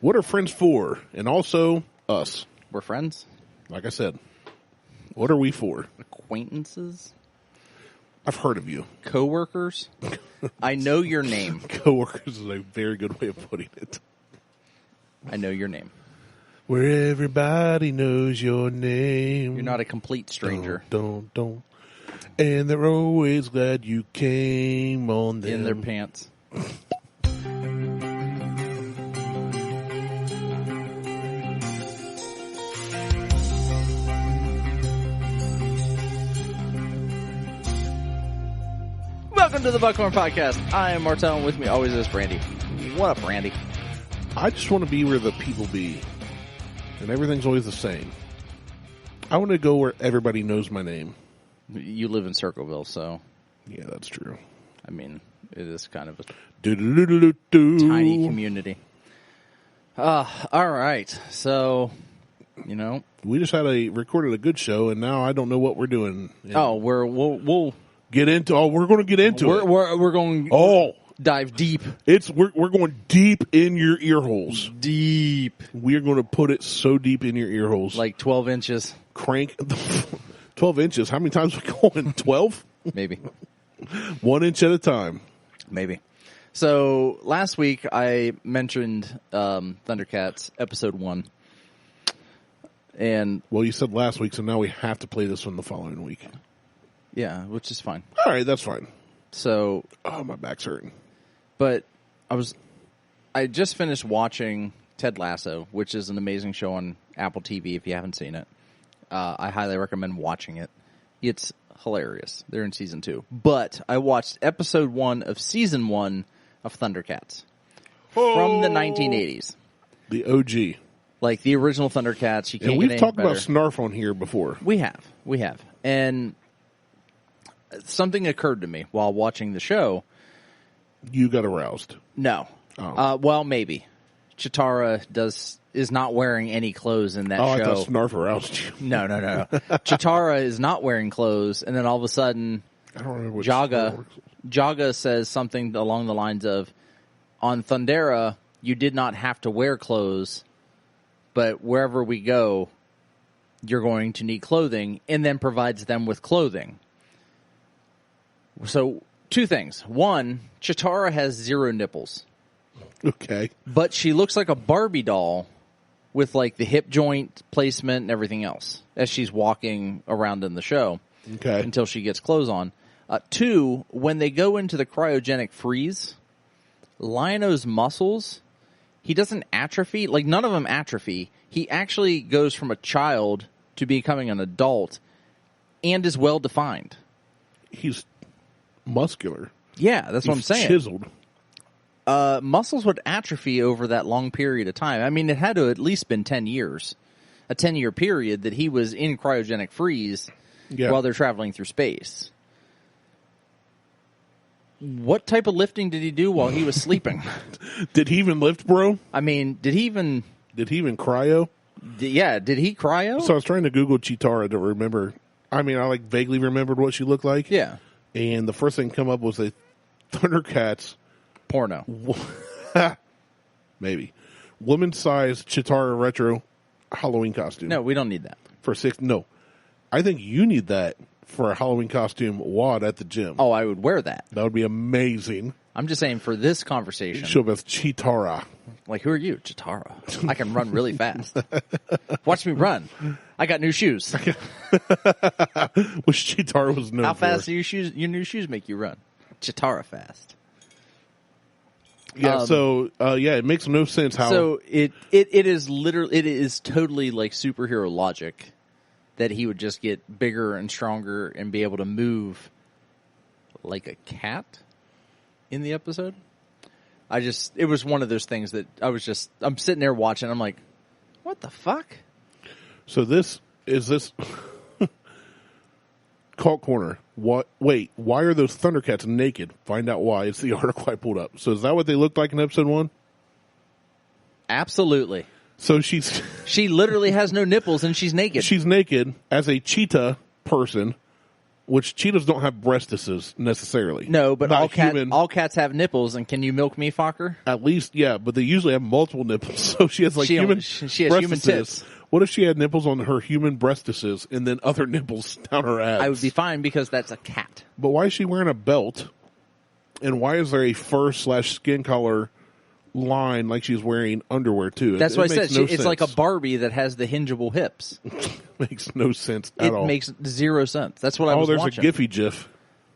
What are friends for? And also us. We're friends? Like I said, what are we for? Acquaintances? I've heard of you. Coworkers? I know your name. Coworkers is a very good way of putting it. I know your name. Where everybody knows your name. You're not a complete stranger. Don't. And they're always glad you came on them. In their pants. Welcome to the Buckhorn Podcast. I am Martelle, and with me always is Randy. What up, Randy? I just want to be where the people be. And everything's always the same. I want to go where everybody knows my name. You live in Circleville, so... Yeah, that's true. I mean, it is kind of a tiny community. All right. So, you know... We just recorded a good show, and now I don't know what we're doing. And we'll get into... Oh, we're going to get into it. We're going... Oh! Dive deep. We're going deep in your ear holes. Deep. We are going to put it so deep in your ear holes. Like 12 inches. Crank 12 inches. How many times are we going? 12? Maybe. 1 inch at a time. Maybe. So last week I mentioned Thundercats episode 1. And well, you said last week, so now we have to play this one the following week. Yeah, which is fine. All right, that's fine. So, oh, my back's hurting. But I just finished watching Ted Lasso, which is an amazing show on Apple TV if you haven't seen it. I highly recommend watching it. It's hilarious. They're in season 2. But I watched episode 1 of season 1 of Thundercats from the 1980s. The OG. Like the original Thundercats. You can't and we've get talked better. about Snarf on here before. We have. And something occurred to me while watching the show. You got aroused. No. Oh. Well, maybe. Chitara is not wearing any clothes in that show. I thought Snarf aroused you. No. Chitara is not wearing clothes, and then all of a sudden, I don't remember what Jaga says something along the lines of, on Thundera, you did not have to wear clothes, but wherever we go, you're going to need clothing, and then provides them with clothing. So, two things. One, Chitara has 0 nipples. Okay. But she looks like a Barbie doll with like the hip joint placement and everything else as she's walking around in the show. Okay. Until she gets clothes on. 2, when they go into the cryogenic freeze, Lion-O's muscles, he doesn't atrophy. Like none of them atrophy. He actually goes from a child to becoming an adult and is well defined. He's muscular. Yeah, that's what I'm saying. Chiseled. Muscles would atrophy over that long period of time. I mean, it had to at least been 10 years. A 10-year period that he was in cryogenic freeze while they're traveling through space. What type of lifting did he do while he was sleeping? Did he even lift, bro? I mean, did he even cryo? Did he cryo? So I was trying to Google Chitara to remember. I mean, I vaguely remembered what she looked like. Yeah. And the first thing that came up was a Thundercats porno. Maybe. Woman-sized Chitara retro Halloween costume. No, we don't need that. No. I think you need that for a Halloween costume WOD at the gym. Oh, I would wear that. That would be amazing. I'm just saying for this conversation. Show up as Chitara. Like, who are you? Chitara. I can run really fast. Watch me run. I got new shoes. Which Chitara was known How fast for. do your new shoes make you run? Chitara fast. Yeah, it makes no sense how. So it is totally like superhero logic that he would just get bigger and stronger and be able to move like a cat in the episode. It was one of those things that I'm sitting there watching. I'm like, what the fuck? So this Cult Corner. What? Wait, why are those Thundercats naked? Find out why. It's the article I pulled up. So is that what they looked like in episode 1? Absolutely. So she literally has no nipples and she's naked. She's naked as a cheetah person Which cheetahs don't have breastises necessarily. No, but Not all cats have nipples, and can you milk me, Fokker? At least, yeah, but they usually have multiple nipples, so she has she human has human tits. What if she had nipples on her human breastises and then other nipples down her abs? I would be fine because that's a cat. But why is she wearing a belt? And why is there a fur/skin color line like she's wearing underwear too? That's what I said. No It's sense. like a Barbie that has the hingeable hips. Makes no sense at all. It makes zero sense. That's what I was there's watching. a Giphy GIF.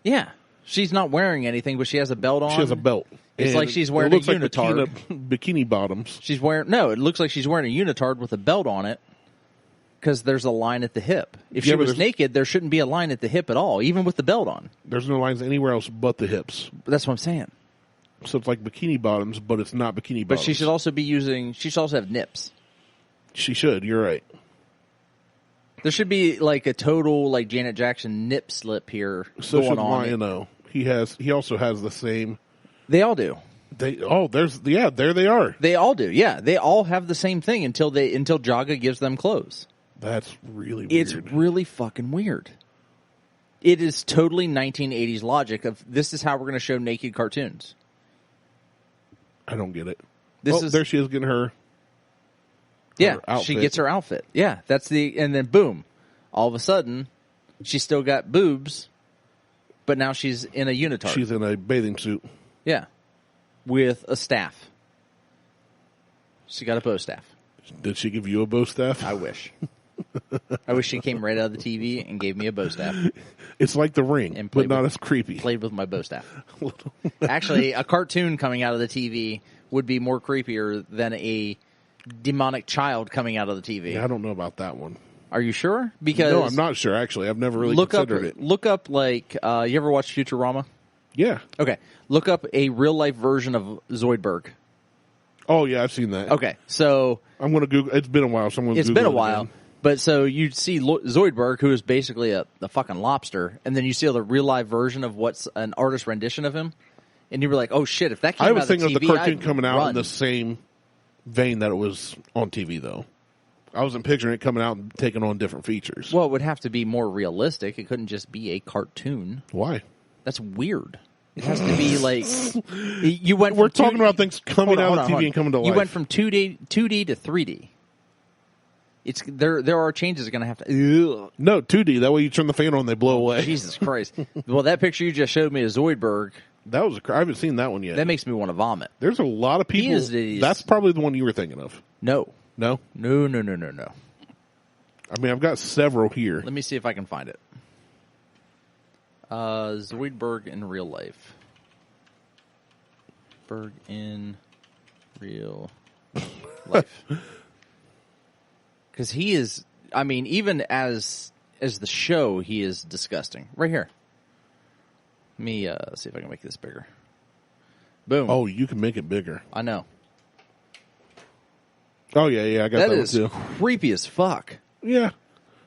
Yeah. She's not wearing anything, but she has a belt on. She has a belt. It's And like she's wearing a unitard. Like bikini bottoms. It looks like she's wearing a unitard with a belt on it because there's a line at the hip. If Yeah, she but was naked, there shouldn't be a line at the hip at all, even with the belt on. There's no lines anywhere else but the hips. That's what I'm saying. So it's like bikini bottoms, but it's not bikini But bottoms. she should also have nips. She should. You're right. There should be like a total like Janet Jackson nip slip here So going should on. Lion-O. He also has the same. They all do. There they are. They all do. Yeah, they all have the same thing until Jaga gives them clothes. That's really weird. It's really fucking weird. It is totally 1980s logic of this is how we're going to show naked cartoons. I don't get it. There she is getting her. Yeah, outfit. she gets her outfit. Yeah, and then boom, all of a sudden, she's still got boobs, but now she's in a unitard. She's in a bathing suit. Yeah, with a staff. She got a bow staff. Did she give you a bow staff? I wish. I wish she came right out of the TV and gave me a bow staff. It's like The Ring, And but not as creepy. Played with my bow staff. Actually, a cartoon coming out of the TV would be more creepier than a demonic child coming out of the TV. Yeah, I don't know about that one. Are you sure? Because No, I'm not sure, actually. I've never really considered it. Look up, like, you ever watch Futurama? Yeah. Okay. Look up a real-life version of Zoidberg. Oh, yeah, I've seen that. Okay, so I'm going to Google. It's been a while, so I'm going to it's Google been a it while. again. But so you see Zoidberg, who is basically a fucking lobster, and then you see the real life version of what's an artist rendition of him, and you were like, "Oh shit!" If that came I out was of the thinking TV, of the cartoon I'd coming out run. in the same vein that it was on TV, though. I wasn't picturing it coming out and taking on different features. Well, it would have to be more realistic. It couldn't just be a cartoon. Why? That's weird. It has to be like you went. We're from talking about things coming out of TV and coming to life. You went from 2D to 3D. It's there are changes going to have to. Ugh. No, 2D. That way you turn the fan on, they blow away. Jesus Christ! Well, that picture you just showed me of Zoidberg. That was I haven't seen that one yet. That makes me want to vomit. There's a lot of people. That's probably the one you were thinking of. No. No? No. I mean, I've got several here. Let me see if I can find it. Zoidberg in real life. Berg in real life. Because he is, I mean, even as the show, he is disgusting. Right here. Let me see if I can make this bigger. Boom. Oh, you can make it bigger. I know. Oh, yeah, I got that one too. That is creepy as fuck. Yeah.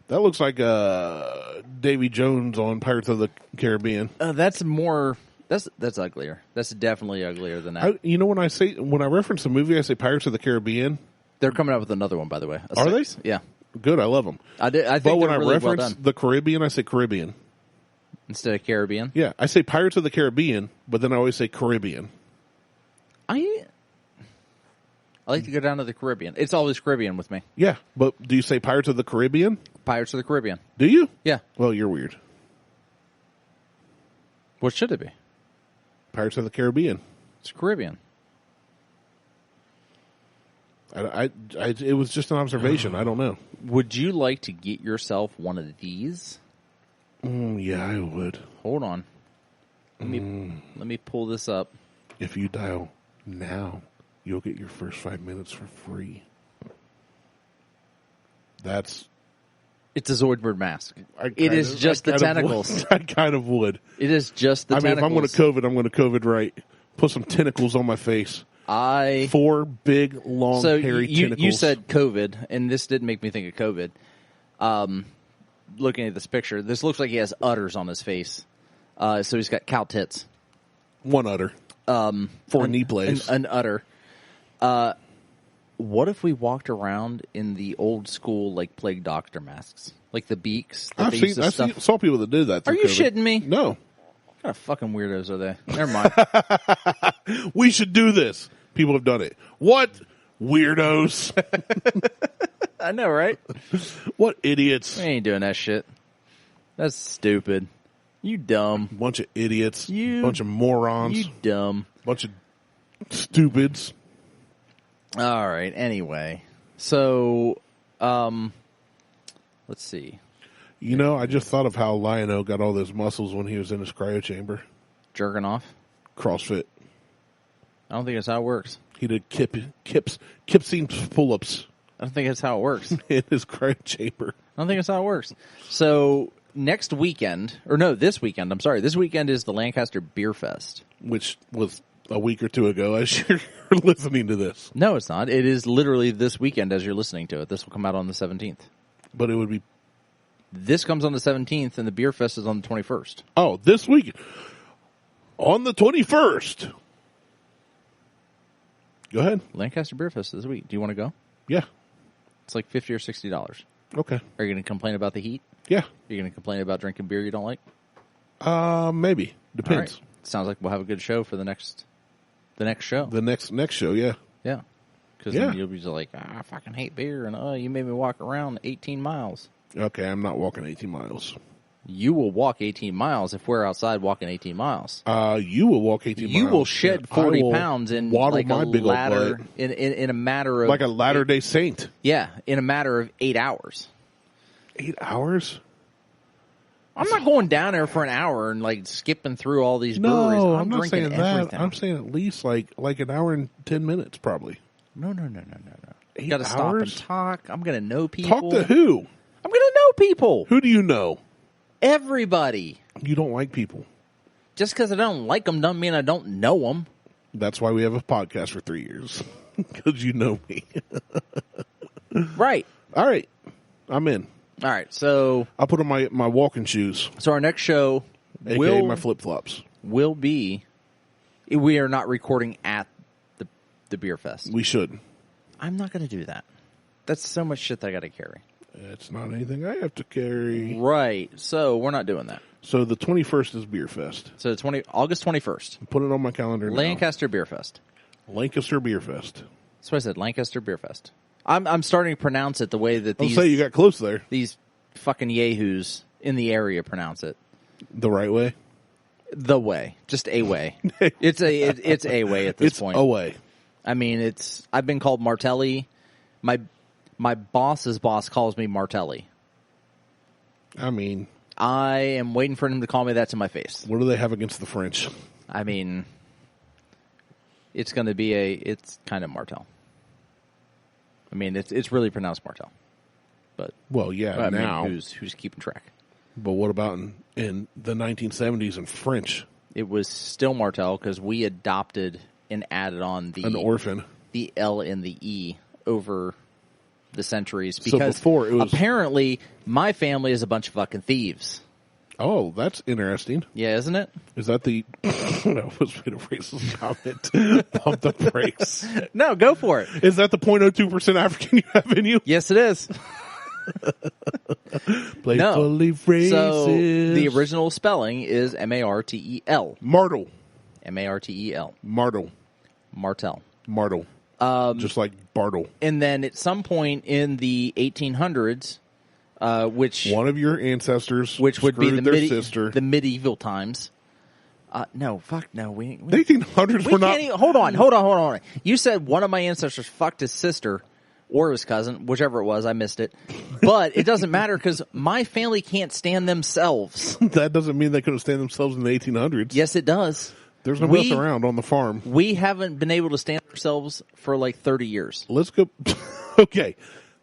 That looks like Davy Jones on Pirates of the Caribbean. That's more... That's uglier. That's definitely uglier than that. When I reference the movie, I say Pirates of the Caribbean. They're coming out with another one, by the way. Are they? Yeah. Good, I love them. I think but when they're I really well reference done. the Caribbean, I say Caribbean. Instead of Caribbean? Yeah, I say Pirates of the Caribbean, but then I always say Caribbean. I like to go down to the Caribbean. It's always Caribbean with me. Yeah, but do you say Pirates of the Caribbean? Pirates of the Caribbean. Do you? Yeah. Well, you're weird. What should it be? Pirates of the Caribbean. It's Caribbean. It was just an observation. I don't know. Would you like to get yourself one of these? Yeah, I would. Hold on. Let me pull this up. If you dial now, you'll get your first 5 minutes for free. It's a Zoidberg mask. It is just the tentacles. I kind of would. It is just the tentacles. If I'm going to COVID, I'm going to COVID right. Put some tentacles on my face. 4 big, long, hairy tentacles. You said COVID, and this did make me think of COVID. Looking at this picture, this looks like he has udders on his face. So he's got cow tits. 1 udder. 4 knee blades. An udder. What if we walked around in the old school, like, plague doctor masks? Like the beaks? That Saw people that did that. Are you shitting me? No. What kind of fucking weirdos are they? Never mind. We should do this. People have done it. What weirdos? I know, right? What idiots? We ain't doing that shit. That's stupid. You dumb. Bunch of idiots. Bunch of morons. You dumb. Bunch of stupids. All right. Anyway, so let's see. You know, I just thought of how Lion-O got all those muscles when he was in his cryo chamber. Jerking off? CrossFit. I don't think that's how it works. He did Kipsing pull-ups. I don't think that's how it works. In his cryo chamber. I don't think that's how it works. So next weekend, or no, this weekend, I'm sorry. This weekend is the Lancaster Beer Fest. Which was a week or two ago as you're listening to this. No, it's not. It is literally this weekend as you're listening to it. This will come out on the 17th. But it would be... This comes on the 17th, and the Beer Fest is on the 21st. Oh, this week. On the 21st. Go ahead. Lancaster Beer Fest this week. Do you want to go? Yeah. It's like $50 or $60. Okay. Are you going to complain about the heat? Yeah. Are you going to complain about drinking beer you don't like? Maybe. Depends. All right. Sounds like we'll have a good show for the next show. The next show, yeah. Yeah. Because then you'll be just like, I fucking hate beer, and you made me walk around 18 miles. Okay, I'm not walking 18 miles. You will walk 18 miles if we're outside walking 18 miles. You will walk 18 miles. You will shed 40 pounds in like a ladder in a matter of... Like a Latter-day Saint. Yeah, in a matter of 8 hours. 8 hours? I'm not going down there for an hour and like skipping through all these breweries. No, I'm not drinking saying that. everything. I'm saying at least like an hour and 10 minutes, probably. No. 8 You got to stop hours? and talk. I'm going to know people. Talk to who? I'm going to know people. Who do you know? Everybody. You don't like people. Just because I don't like them doesn't mean I don't know them. That's why we have a podcast for 3 years. Because you know me. Right. All right. I'm in. All right. So I'll put on my walking shoes. So our next show AKA my flip-flops. Will be... We are not recording at the Beer Fest. We should. I'm not going to do that. That's so much shit that I got to carry. It's not anything I have to carry. Right. So we're not doing that. So the 21st is Beer Fest. So August 21st. Put it on my calendar now. Lancaster Beer Fest. Lancaster Beer Fest. That's what I said. Lancaster Beer Fest. I'm starting to pronounce it the way that these... I'll say you got close there. These fucking yahoos in the area pronounce it. The right way? The way. Just a way. It's a way at this point. It's a way. I mean, I've been called Martelli. My boss's boss calls me Martelli. I mean... I am waiting for him to call me that to my face. What do they have against the French? I mean, it's going to be it's kind of Martel. I mean, it's really pronounced Martel. But well, yeah, I now. mean, who's keeping track? But what about in the 1970s in French? It was still Martel because we adopted and added on an orphan, the L and the E over the centuries because so before it was, apparently my family is a bunch of fucking thieves. Oh, that's interesting. Yeah, isn't it? Is that the... No, I was going to racist comment. Pump the brakes. No, go for it. Is that the 0.02% African you have in you? Yes, it is. Playfully racist. So the original spelling is Martel. Martel. Martel. Martel. Martel. Martel. Just like Bartle. And then at some point in the 1800s, which one of your ancestors, which would be sister, the medieval times. No, fuck no. The 1800s were not. Hold on. You said one of my ancestors fucked his sister or his cousin, whichever it was. I missed it, but it doesn't matter because my family can't stand themselves. That doesn't mean they couldn't stand themselves in the 1800s. Yes, it does. There's nobody else around on the farm. We haven't been able to stand ourselves for like 30 years. Let's go. Okay.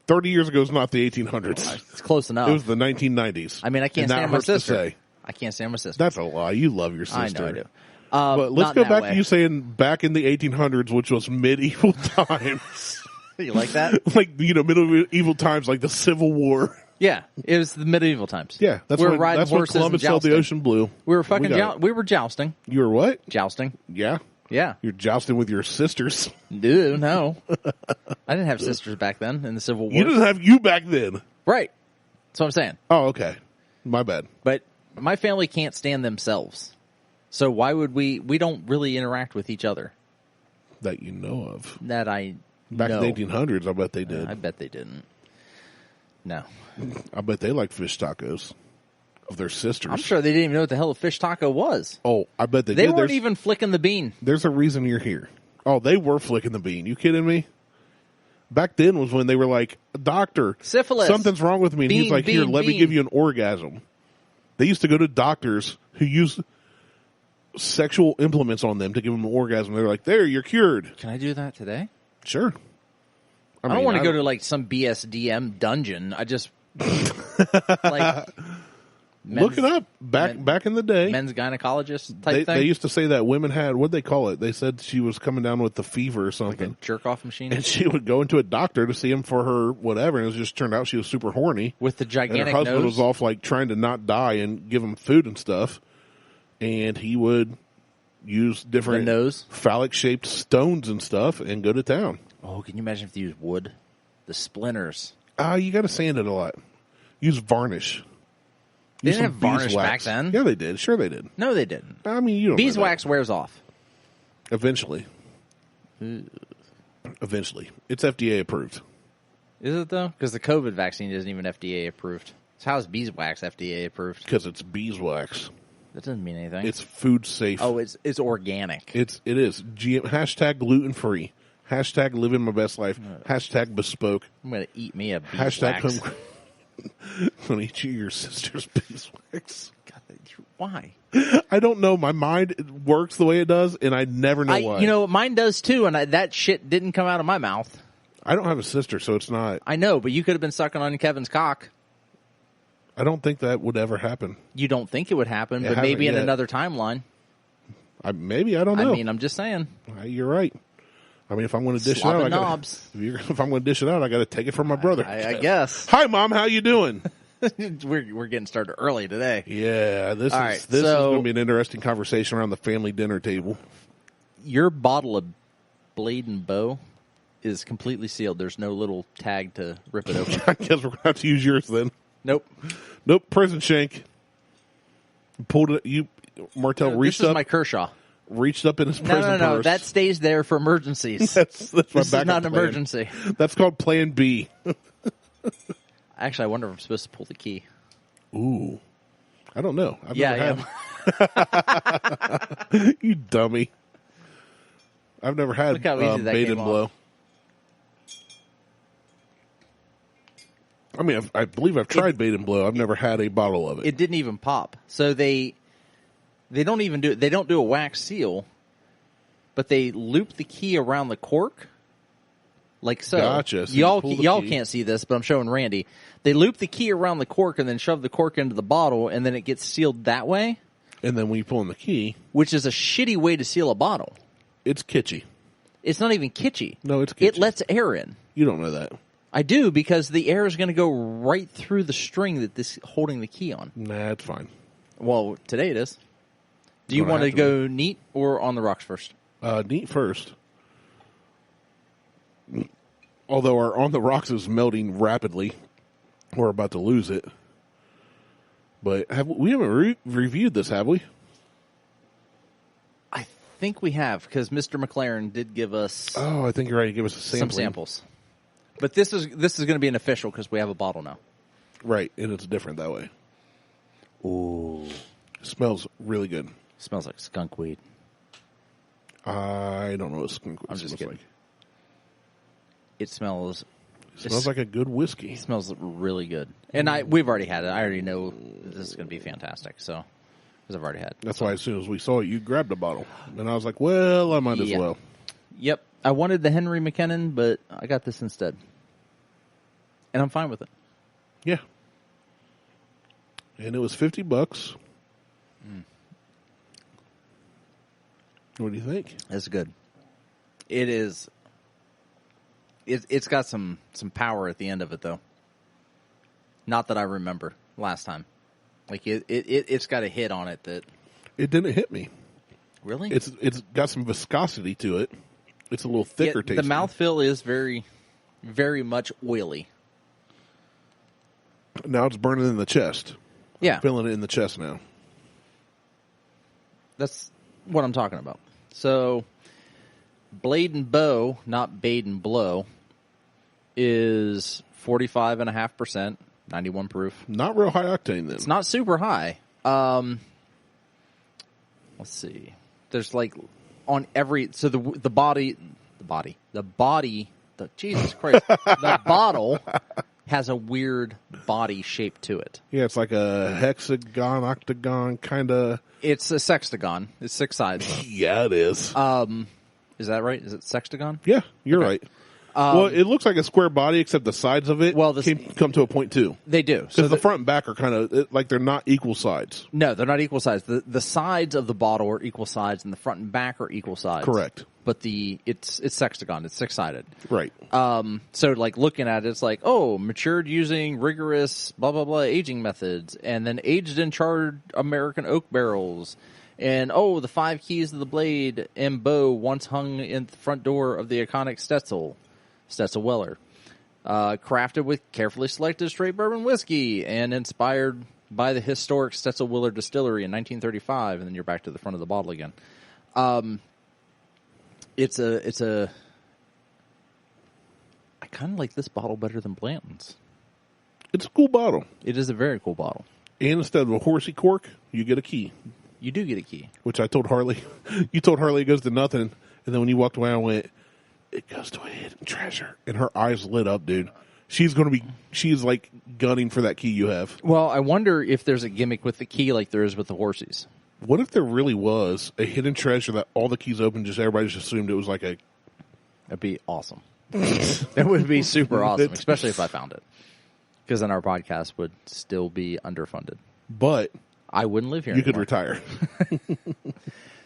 30 years ago is not the 1800s. It's close enough. It was the 1990s. I mean, I can't stand my sister. I can't stand my sister. That's a lie. You love your sister. I know I do. But let's go back to you saying back in the 1800s, which was medieval times. You like that? Like, medieval times, like the Civil War. Yeah, it was the medieval times. Yeah, that's when Columbus sailed the ocean blue. We were fucking we were jousting. You were what? Jousting. Yeah. Yeah. You're jousting with your sisters. Dude, no. I didn't have sisters back then in the Civil War. You didn't have you back then. Right. That's what I'm saying. Oh, okay. My bad. But my family can't stand themselves. So why would we don't really interact with each other. That you know of. That I Back know. in the 1800s, I bet they did. I bet they didn't. No. I bet they like fish tacos of their sisters. I'm sure they didn't even know what the hell a fish taco was. Oh, I bet they They did. weren't even flicking the bean. There's a reason you're here. Oh, they were flicking the bean. You kidding me? Back then was when they were like, doctor, Syphilis. something's wrong with me. And he's Bean, like, here, bean, let me bean. give you an orgasm. They used to go to doctors who used sexual implements on them to give them an orgasm. They're like, there, you're cured. Can I do that today? Sure. I don't want to go to like some BSDM dungeon. I just like look it up. Back in the day, men's gynecologist type thing. They used to say that women had, what'd they call it? They said she was coming down with the fever or something. Like a jerk off machine. And she would go into a doctor to see him for her whatever, and it just turned out she was super horny. With the And gigantic her husband nose. was off like trying to not die and give him food and stuff. And he would use different The nose? phallic shaped stones and stuff and go to town. Oh, can you imagine if they used wood? The splinters. You got to sand it a lot. Use varnish. They Use didn't some have varnish beeswax. back then. Yeah, they did. Sure, they did. No, they didn't. I mean, you don't know that. Beeswax wears off. Eventually. Eventually. It's FDA approved. Is it though? Because the COVID vaccine isn't even FDA approved. So how is beeswax FDA approved? Because it's beeswax. That doesn't mean anything. It's food safe. Oh, it's organic. It is. Hashtag gluten free. Hashtag living my best life. Hashtag bespoke. I'm going to eat me a beeswax. Hashtag I'm going to eat you your sister's beeswax. God, why? I don't know. My mind works the way it does, and I never know why. You know, mine does too, and that shit didn't come out of my mouth. I don't have a sister, so it's not. I know, but you could have been sucking on Kevin's cock. I don't think that would ever happen. You don't think it would happen, It but maybe in hasn't yet. another timeline. Maybe, I don't know. I mean, I'm just saying. You're right. I mean, if I'm going to dish it out, Slobbing I gotta, knobs. if I'm going to dish it out, I got to take it from my brother. I guess. Hi, Mom. How you doing? We're getting started early today. Yeah, this All is right, going to be an interesting conversation around the family dinner table. Your bottle of Bade and Blow is completely sealed. There's no little tag to rip it open. I guess we're going to have to use yours then. Nope. Nope, prison shank. Pulled it. Martell reached This is up. my Kershaw. Reached up in his No, prison no. purse. That stays there for emergencies. That's my This is backup not an plan. emergency. That's called Plan B. Actually, I wonder if I'm supposed to pull the key. Ooh, I don't know. I've Yeah, never had. You dummy. I've never had Look how easy that Bade came and Blow. off. I mean, I believe I've tried Bade and Blow. I've never had a bottle of it. It didn't even pop. So they don't even do. They don't do a wax seal, but they loop the key around the cork, like so. Gotcha. So you pull the y'all key. can't see this, but I'm showing Randy. They loop the key around the cork and then shove the cork into the bottle, and then it gets sealed that way, And then when you pull in the key, which is a shitty way to seal a bottle. it's kitschy. It's not even kitschy. No, it's It kitschy. lets air in. You don't know that. I do, because the air is going to go right through the string that this holding the key on. Nah, it's fine. Well, today it is. Do you Gonna want to have to go neat or on the rocks first? Neat first. Although our On the Rocks is melting rapidly. We're about to lose it. But we haven't reviewed this, have we? I think we have, because Mr. McLaren did give us Oh, I think you're right. Give us a some sample. samples. But this is going to be an official because we have a bottle now. Right, and it's different that way. Ooh. It smells really good. Smells like skunk weed. I don't know what skunk I'm just smells kidding. like. It smells... It smells like a good whiskey. It smells really good. And we've already had it. I already know this is going to be fantastic. So, because I've already had it. That's why as soon as we saw it, you grabbed a bottle. And I was like, well, I might as Yeah. well. Yep. I wanted the Henry McKinnon, but I got this instead. And I'm fine with it. Yeah. And it was $50. What do you think? It's good. It is. It's got some power at the end of it, though. Not that I remember last time. Like it's got a hit on it that. It didn't hit me. Really? It's got some viscosity to it. It's a little thicker tasting. The mouthfeel is very, very much oily. Now it's burning in the chest. Yeah. I'm feeling it in the chest now. That's what I'm talking about. So, Blade and Bow, not Bade and Blow, is 45.5%, 91 proof. Not real high octane then. It's not super high. Let's see. There's like on every so the Jesus Christ, the bottle has a weird body shape to it. Yeah, it's like a hexagon, octagon kind of. It's a sextagon. It's 6 sides. Yeah, it is. Is that right? Is it sextagon? Yeah, you're right. Well, it looks like a square body, except the sides of it come to a point too. They do. Because the front and back are kind of like they're not equal sides. No, they're not equal sides. The sides of the bottle are equal sides, and the front and back are equal sides. Correct. But it's sextagon. It's 6-sided. Right. So like looking at it, it's like, oh, matured using rigorous blah blah blah aging methods, and then aged in charred American oak barrels. And, oh, the 5 keys of the blade and bow once hung in the front door of the iconic Stetzel Weller. Crafted with carefully selected straight bourbon whiskey and inspired by the historic Stetzel Weller distillery in 1935. And then you're back to the front of the bottle again. I kind of like this bottle better than Blanton's. It's a cool bottle. It is a very cool bottle. And instead of a horsey cork, you get a key. You do get a key. Which I told Harley. You told Harley it goes to nothing. And then when you walked away, I went, it goes to a hidden treasure. And her eyes lit up, dude. She's like gunning for that key you have. Well, I wonder if there's a gimmick with the key like there is with the horsies. What if there really was a hidden treasure that all the keys open, just everybody just assumed it was like a... That'd be awesome. That would be super awesome, especially if I found it. Because then our podcast would still be underfunded. But... I wouldn't live here You anymore. could retire.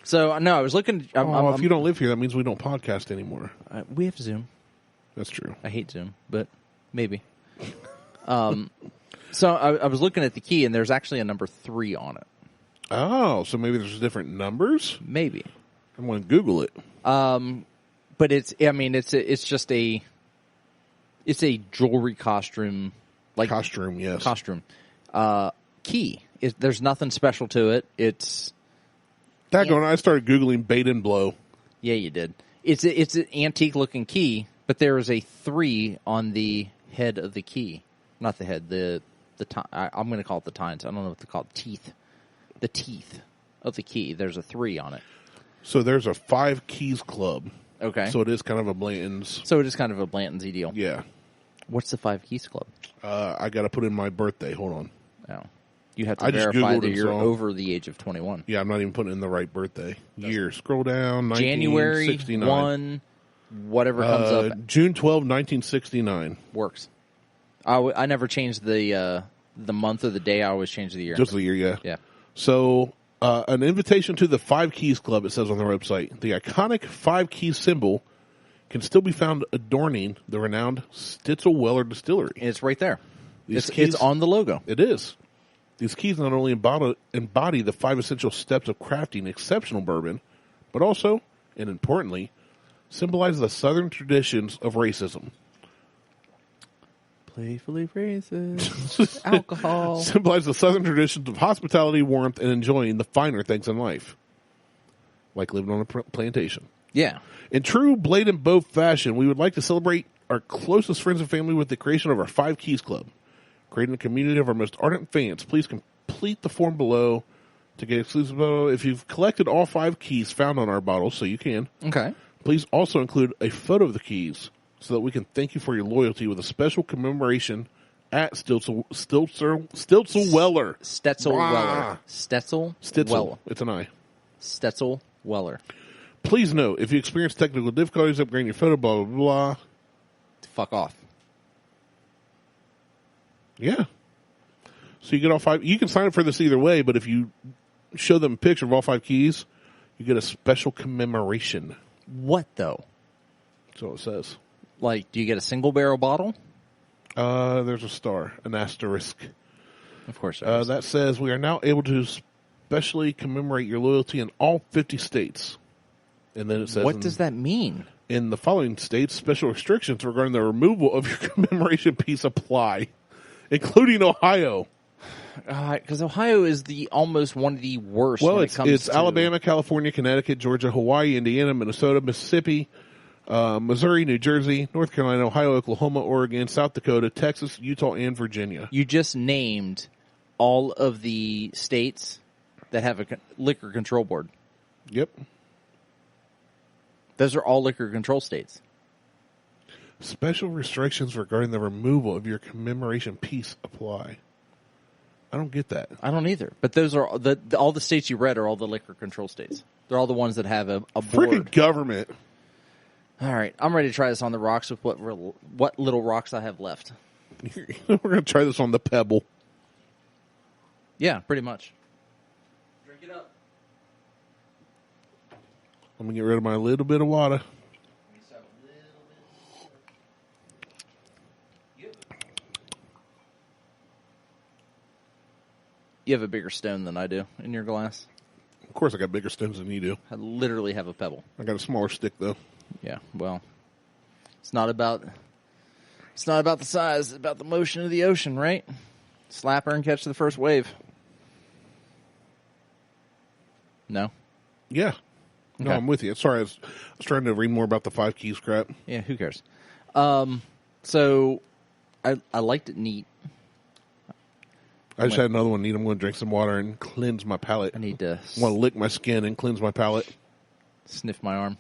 So, no, I was looking... if you don't live here, that means we don't podcast anymore. We have Zoom. That's true. I hate Zoom, but maybe. So I was looking at the key, and there's actually a number 3 on it. Oh, so maybe there's different numbers? Maybe. I'm going to Google it. But it's just a jewelry costume. Like costume, yes. Costume. Key. There's nothing special to it. It's... I started Googling Bade and Blow. Yeah, you did. It's an antique-looking key, but there is a 3 on the head of the key. Not the head, I'm going to call it the tines. I don't know what to call it. Teeth. The teeth of the key. There's a 3 on it. So there's a 5 keys club. Okay. So it is kind of a Blanton's. deal. Yeah. What's the 5 keys club? I got to put in my birthday. Hold on. Oh. You have to verify that you're over the age of 21. Yeah, I'm not even putting in the right birthday. Year. Scroll down. January 1, whatever comes up. June 12, 1969. Works. I never changed the month or the day. I always change the year. Just the year, yeah. Yeah. So, an invitation to the 5 Keys Club, it says on their website. The iconic 5 Keys symbol can still be found adorning the renowned Stetzel Weller distillery. And it's right there. It's on the logo. It is. These keys not only embody the 5 essential steps of crafting exceptional bourbon, but also, and importantly, symbolize the Southern traditions of racism. Playfully racist. Alcohol. Symbolize the Southern traditions of hospitality, warmth, and enjoying the finer things in life. Like living on a plantation. Yeah. In true Blade and Bow fashion, we would like to celebrate our closest friends and family with the creation of our 5 Keys Club. Creating a community of our most ardent fans. Please complete the form below to get exclusive. If you've collected all 5 keys found on our bottles, so you can. Okay. Please also include a photo of the keys so that we can thank you for your loyalty with a special commemoration at Stetzel Weller. Stetzel Weller. Stetzel Weller. It's an I. Stetzel Weller. Please note, if you experience technical difficulties upgrading your photo, blah, blah, blah. Fuck off. Yeah. So you get all 5. You can sign up for this either way, but if you show them a picture of all 5 keys, you get a special commemoration. What, though? That's all it says. Like, do you get a single barrel bottle? There's a star, an asterisk. Of course. That says we are now able to especially commemorate your loyalty in all 50 states. And then it says, What does that mean? In the following states, special restrictions regarding the removal of your commemoration piece apply, including Ohio. Because Ohio is almost one of the worst. Well, when it comes it's to Alabama, California, Connecticut, Georgia, Hawaii, Indiana, Minnesota, Mississippi, Missouri, New Jersey, North Carolina, Ohio, Oklahoma, Oregon, South Dakota, Texas, Utah, and Virginia. You just named all of the states that have a liquor control board. Yep. Those are all liquor control states. Special restrictions regarding the removal of your commemoration piece apply. I don't get that. I don't either. But those are all the states you read are all the liquor control states. They're all the ones that have a board. Freaking government. All right, I'm ready to try this on the rocks with what little rocks I have left. We're going to try this on the Pebble. Yeah, pretty much. Drink it up. I'm going to get rid of my little bit of water. You have a bigger stone than I do in your glass. Of course, I got bigger stones than you do. I literally have a pebble. I got a smaller stick, though. Yeah, well, it's not about the size. It's about the motion of the ocean, right? Slap her and catch the first wave. No? Yeah. No, Okay. I'm with you. Sorry, I was trying to read more about the 5 keys crap. Yeah, who cares? So I liked it neat. I just had another one neat. I'm going to drink some water and cleanse my palate. I need to I want to lick my skin and cleanse my palate. sniff my arm.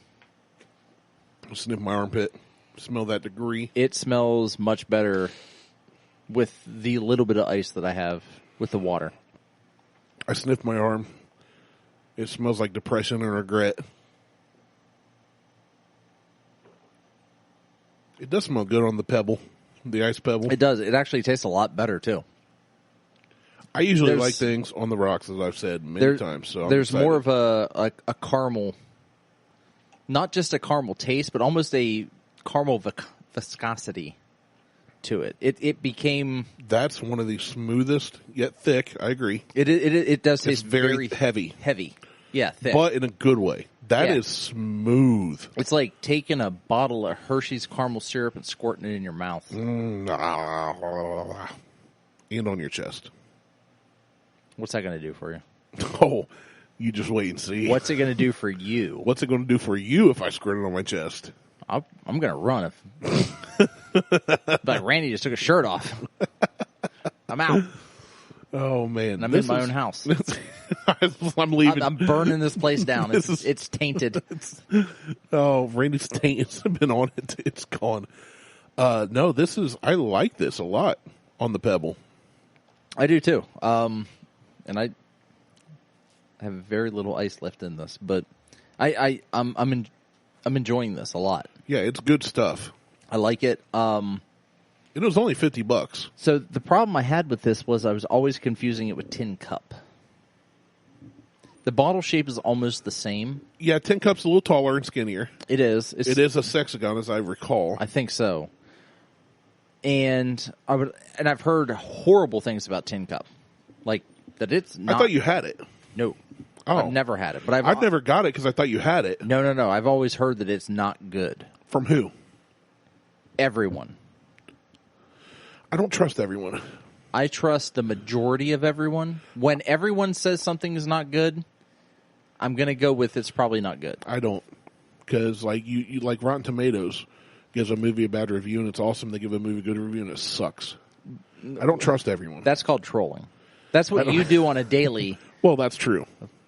Sniff my armpit. Smell that degree. It smells much better with the little bit of ice that I have with the water. I sniffed my arm. It smells like depression and regret. It does smell good on the Pebble, the ice Pebble. It does. It actually tastes a lot better, too. I usually like things on the rocks, as I've said many times. So there's more of a caramel, not just a caramel taste, but almost a caramel viscosity to it. It became... That's one of the smoothest, yet thick, I agree. It does taste very heavy. Heavy. Yeah, thick. But in a good way. That is smooth. It's like taking a bottle of Hershey's caramel syrup and squirting it in your mouth. And on your chest. What's that going to do for you? Oh, you just wait and see. What's it going to do for you? What's it going to do for you if I squirt it on my chest? I'm going to run. Like Randy just took his shirt off. I'm out. Oh, man. And I'm in my own house. I'm leaving. I'm burning this place down. It's tainted. Randy's taint has been on it. It's gone. No, I like this a lot on the Pebble. I do too. And I have very little ice left in this, but I'm enjoying this a lot. Yeah, it's good stuff. I like it. It was only $50. So the problem I had with this was I was always confusing it with Tin Cup. The bottle shape is almost the same. Yeah, Tin Cup's a little taller and skinnier. It is. It is a sexagon, as I recall. I think so. And I've heard horrible things about Tin Cup, like that it's not. I thought you had it. No, Oh. I've never had it, but I've never got it because I thought you had it. No. I've always heard that it's not good. From who? Everyone. I don't trust everyone. I trust the majority of everyone. When everyone says something is not good, I'm going to go with it's probably not good. I don't, because like you like Rotten Tomatoes gives a movie a bad review and it's awesome. They give a movie a good review and it sucks. I don't trust everyone. That's called trolling. That's what you do on a daily. Well, that's true.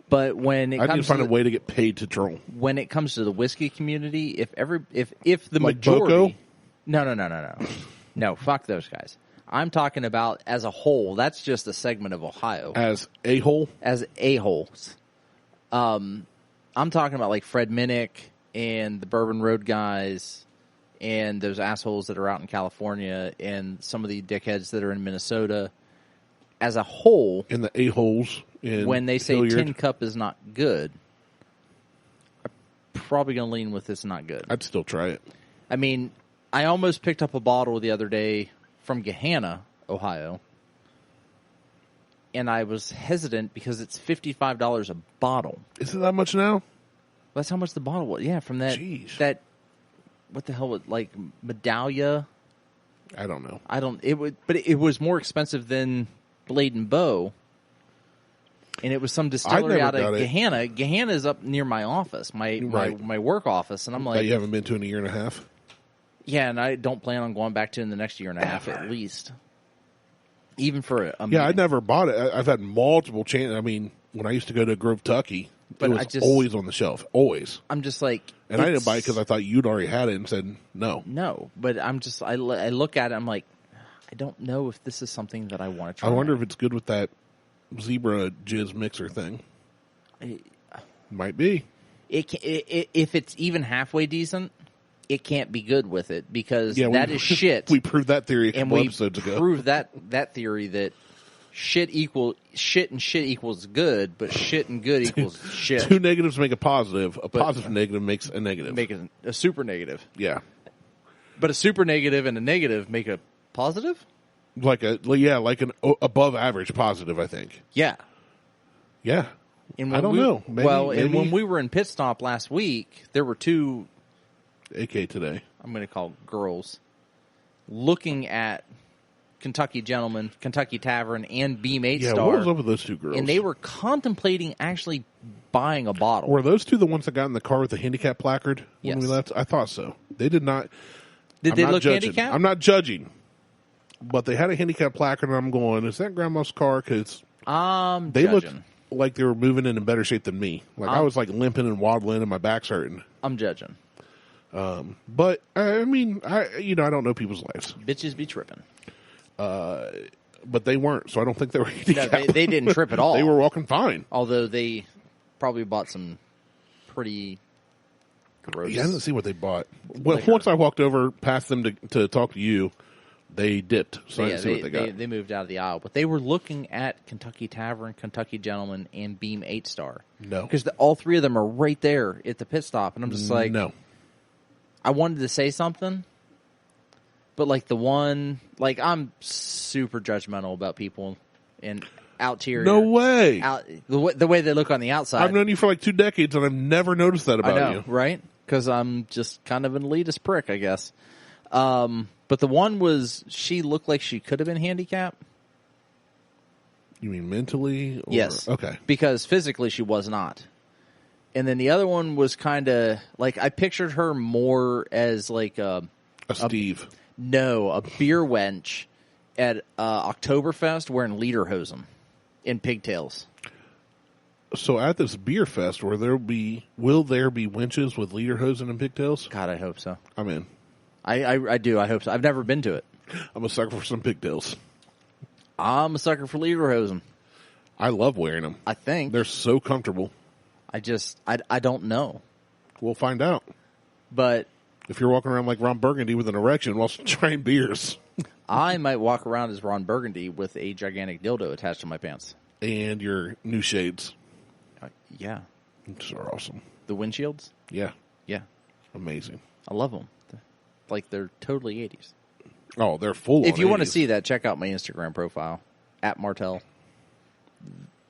But when it I comes need to find a way to get paid to troll. When it comes to the whiskey community, if the Like majority, Boko? No, fuck those guys. I'm talking about as a whole. That's just a segment of Ohio. As a-hole? As a-holes. I'm talking about like Fred Minnick and the Bourbon Road guys and those assholes that are out in California and some of the dickheads that are in Minnesota. As a whole, And the a-holes in when they say Hilliard. Tin Cup is not good, I'm probably going to lean with it's not good. I'd still try it. I mean, I almost picked up a bottle the other day from Gahanna, Ohio. and I was hesitant because it's $55 a bottle. Is it that much now? That's how much the bottle was. Yeah, from that. Jeez. That. What the hell? Like Medallia? I don't know. But it was more expensive than Bade and Blow. And it was some distillery out of Gahanna. Gahanna is up near my office, my work office, and I'm like, that you haven't been to in a year and a half. Yeah, and I don't plan on going back to in the next year and a half at least. Even for a yeah, I never bought it. I've had multiple chances. I mean, when I used to go to Grove, Tucky, it was always on the shelf, always. I'm just like, and I didn't buy it because I thought you'd already had it and said no. No, but I look at it, I'm like, I don't know if this is something that I want to try. I wonder if it's good with that zebra jizz mixer thing. Might be. If it's even halfway decent, it can't be good with it because that is shit. We proved that theory a couple episodes ago. We proved that theory that shit and shit equals good, but shit and good equals shit. Two negatives make a positive. A positive negative makes a negative. Make a super negative. Yeah. But a super negative and a negative make a positive? Like an above average positive, I think. Yeah. Yeah. And I don't know. Maybe. And when we were in pit stop last week, there were two AK today. I'm going to call girls looking at Kentucky Gentleman, Kentucky Tavern, and Beam 8 Star. Yeah, what was up with those two girls? And they were contemplating actually buying a bottle. Were those two the ones that got in the car with the handicap placard when we left? I thought so. They did not. Did they look handicapped? I'm not judging. But they had a handicap placard, and I'm going, is that Grandma's car? Because they looked like they were moving in better shape than me. Like I was like limping and waddling, and my back's hurting. I'm judging. But I mean, I don't know people's lives. Bitches be tripping. But they weren't, so I don't think they were handicapped. No, they didn't trip at all. They were walking fine. Although they probably bought some pretty gross. Yeah, I didn't see what they bought. Well, once I walked over past them to talk to you, they dipped, so I didn't see what they got. They moved out of the aisle, but they were looking at Kentucky Tavern, Kentucky Gentleman, and Beam 8 Star. No. Because all three of them are right there at the pit stop, and I'm just like... No. I wanted to say something, but like the one... Like, I'm super judgmental about people and out-tier. No way! The way they look on the outside. I've known you for like 2 decades, and I've never noticed that about you. Right? Because I'm just kind of an elitist prick, I guess. But the one she looked like she could have been handicapped. You mean mentally? Or? Yes. Okay. Because physically she was not. And then the other one was kind of like, I pictured her more as like a Steve. A beer wench at Oktoberfest wearing lederhosen and pigtails. So at this beer fest, will there be winches with lederhosen and pigtails? God, I hope so. I'm in. I do. I hope so. I've never been to it. I'm a sucker for some pigtails. I'm a sucker for lederhosen. I love wearing them. I think. They're so comfortable. I don't know. We'll find out. But if you're walking around like Ron Burgundy with an erection while trying beers. I might walk around as Ron Burgundy with a gigantic dildo attached to my pants. And your new shades. Yeah. Which are awesome. The windshields? Yeah. Yeah. Amazing. I love them. Like, they're totally 80s. Oh, they're full. If you want to see that, check out my Instagram profile, @Martelle.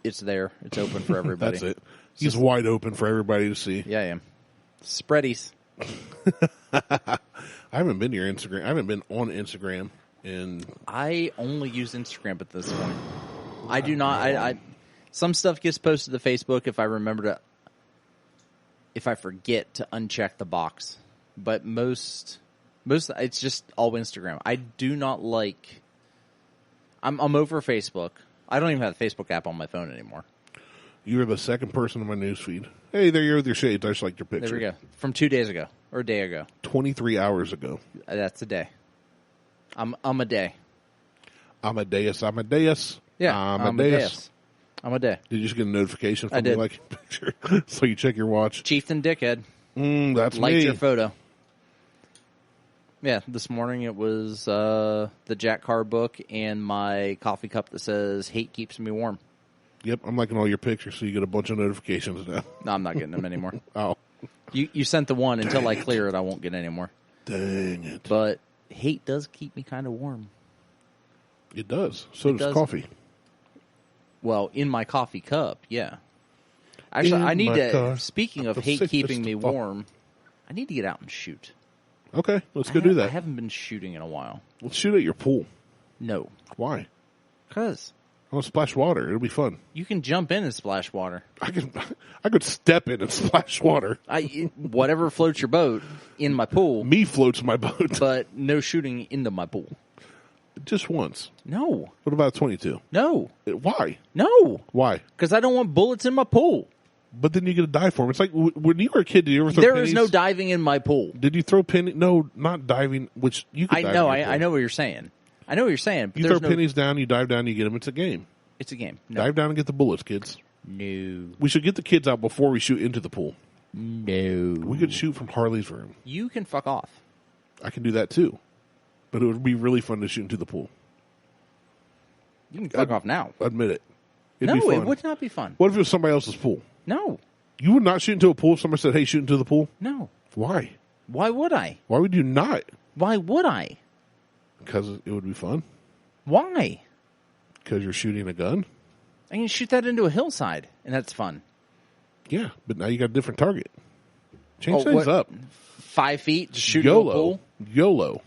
It's there. It's open for everybody. That's it. He's wide open for everybody to see. Yeah, I am. Spreadies. I haven't been to your Instagram. I haven't been on Instagram. I only use Instagram at this point. I do not. Some stuff gets posted to Facebook if I forget to uncheck the box. But most it's just all Instagram. I do not like. I'm over Facebook. I don't even have the Facebook app on my phone anymore. You're the second person in my newsfeed. Hey, there you are with your shades. I just like your picture. There we go. From 2 days ago or a day ago. 23 hours ago. That's a day. I'm a day. Amadeus. Yeah, Amadeus. I'm a day. Did you just get a notification from I did. me like your picture? So you check your watch. Chieftain Dickhead. That's liked me. Your photo. Yeah, this morning it was the Jack Carr book and my coffee cup that says "Hate keeps me warm." Yep, I'm liking all your pictures, so you get a bunch of notifications now. No, I'm not getting them anymore. Oh. You sent the one. Until I clear it, I won't get any more. Dang it. But hate does keep me kind of warm. It does. So does coffee. Well, in my coffee cup, yeah. Actually, I need to, speaking of hate keeping me warm, I need to get out and shoot. Okay, let's go do that. I haven't been shooting in a while. Let's shoot at your pool. No. Why? Because I want to splash water. It'll be fun. you can jump in and splash water. I could step in and splash water. Whatever floats your boat in my pool. Me floats my boat. But no shooting into my pool. Just once. No. What about 22? No. Why? No. Why? Because I don't want bullets in my pool. But then you get to dive for them. It's like when you were a kid, did you ever throw There pennies? is no diving in my pool. Did you throw pennies? No, not diving, which you could dive I know what you're saying. I know what you're saying. But you throw pennies down, you dive down, you get them. It's a game. It's a game. No. Dive down and get the bullets, kids. No. We should get the kids out before we shoot into the pool. No. We could shoot from Harley's room. You can fuck off. I can do that too. But it would be really fun to shoot into the pool. You can fuck off now. Admit it. It'd be No, fun. it would not be fun. What if it was somebody else's pool? No. You would not shoot into a pool if somebody said, hey, shoot into the pool? No. Why? Why would I? Why would you not? Why would I? Because it would be fun. Why? Because you're shooting a gun? I can shoot that into a hillside, and that's fun. Yeah, but now you got a different target. Change things what? up. 5 feet to shoot into a pool? YOLO.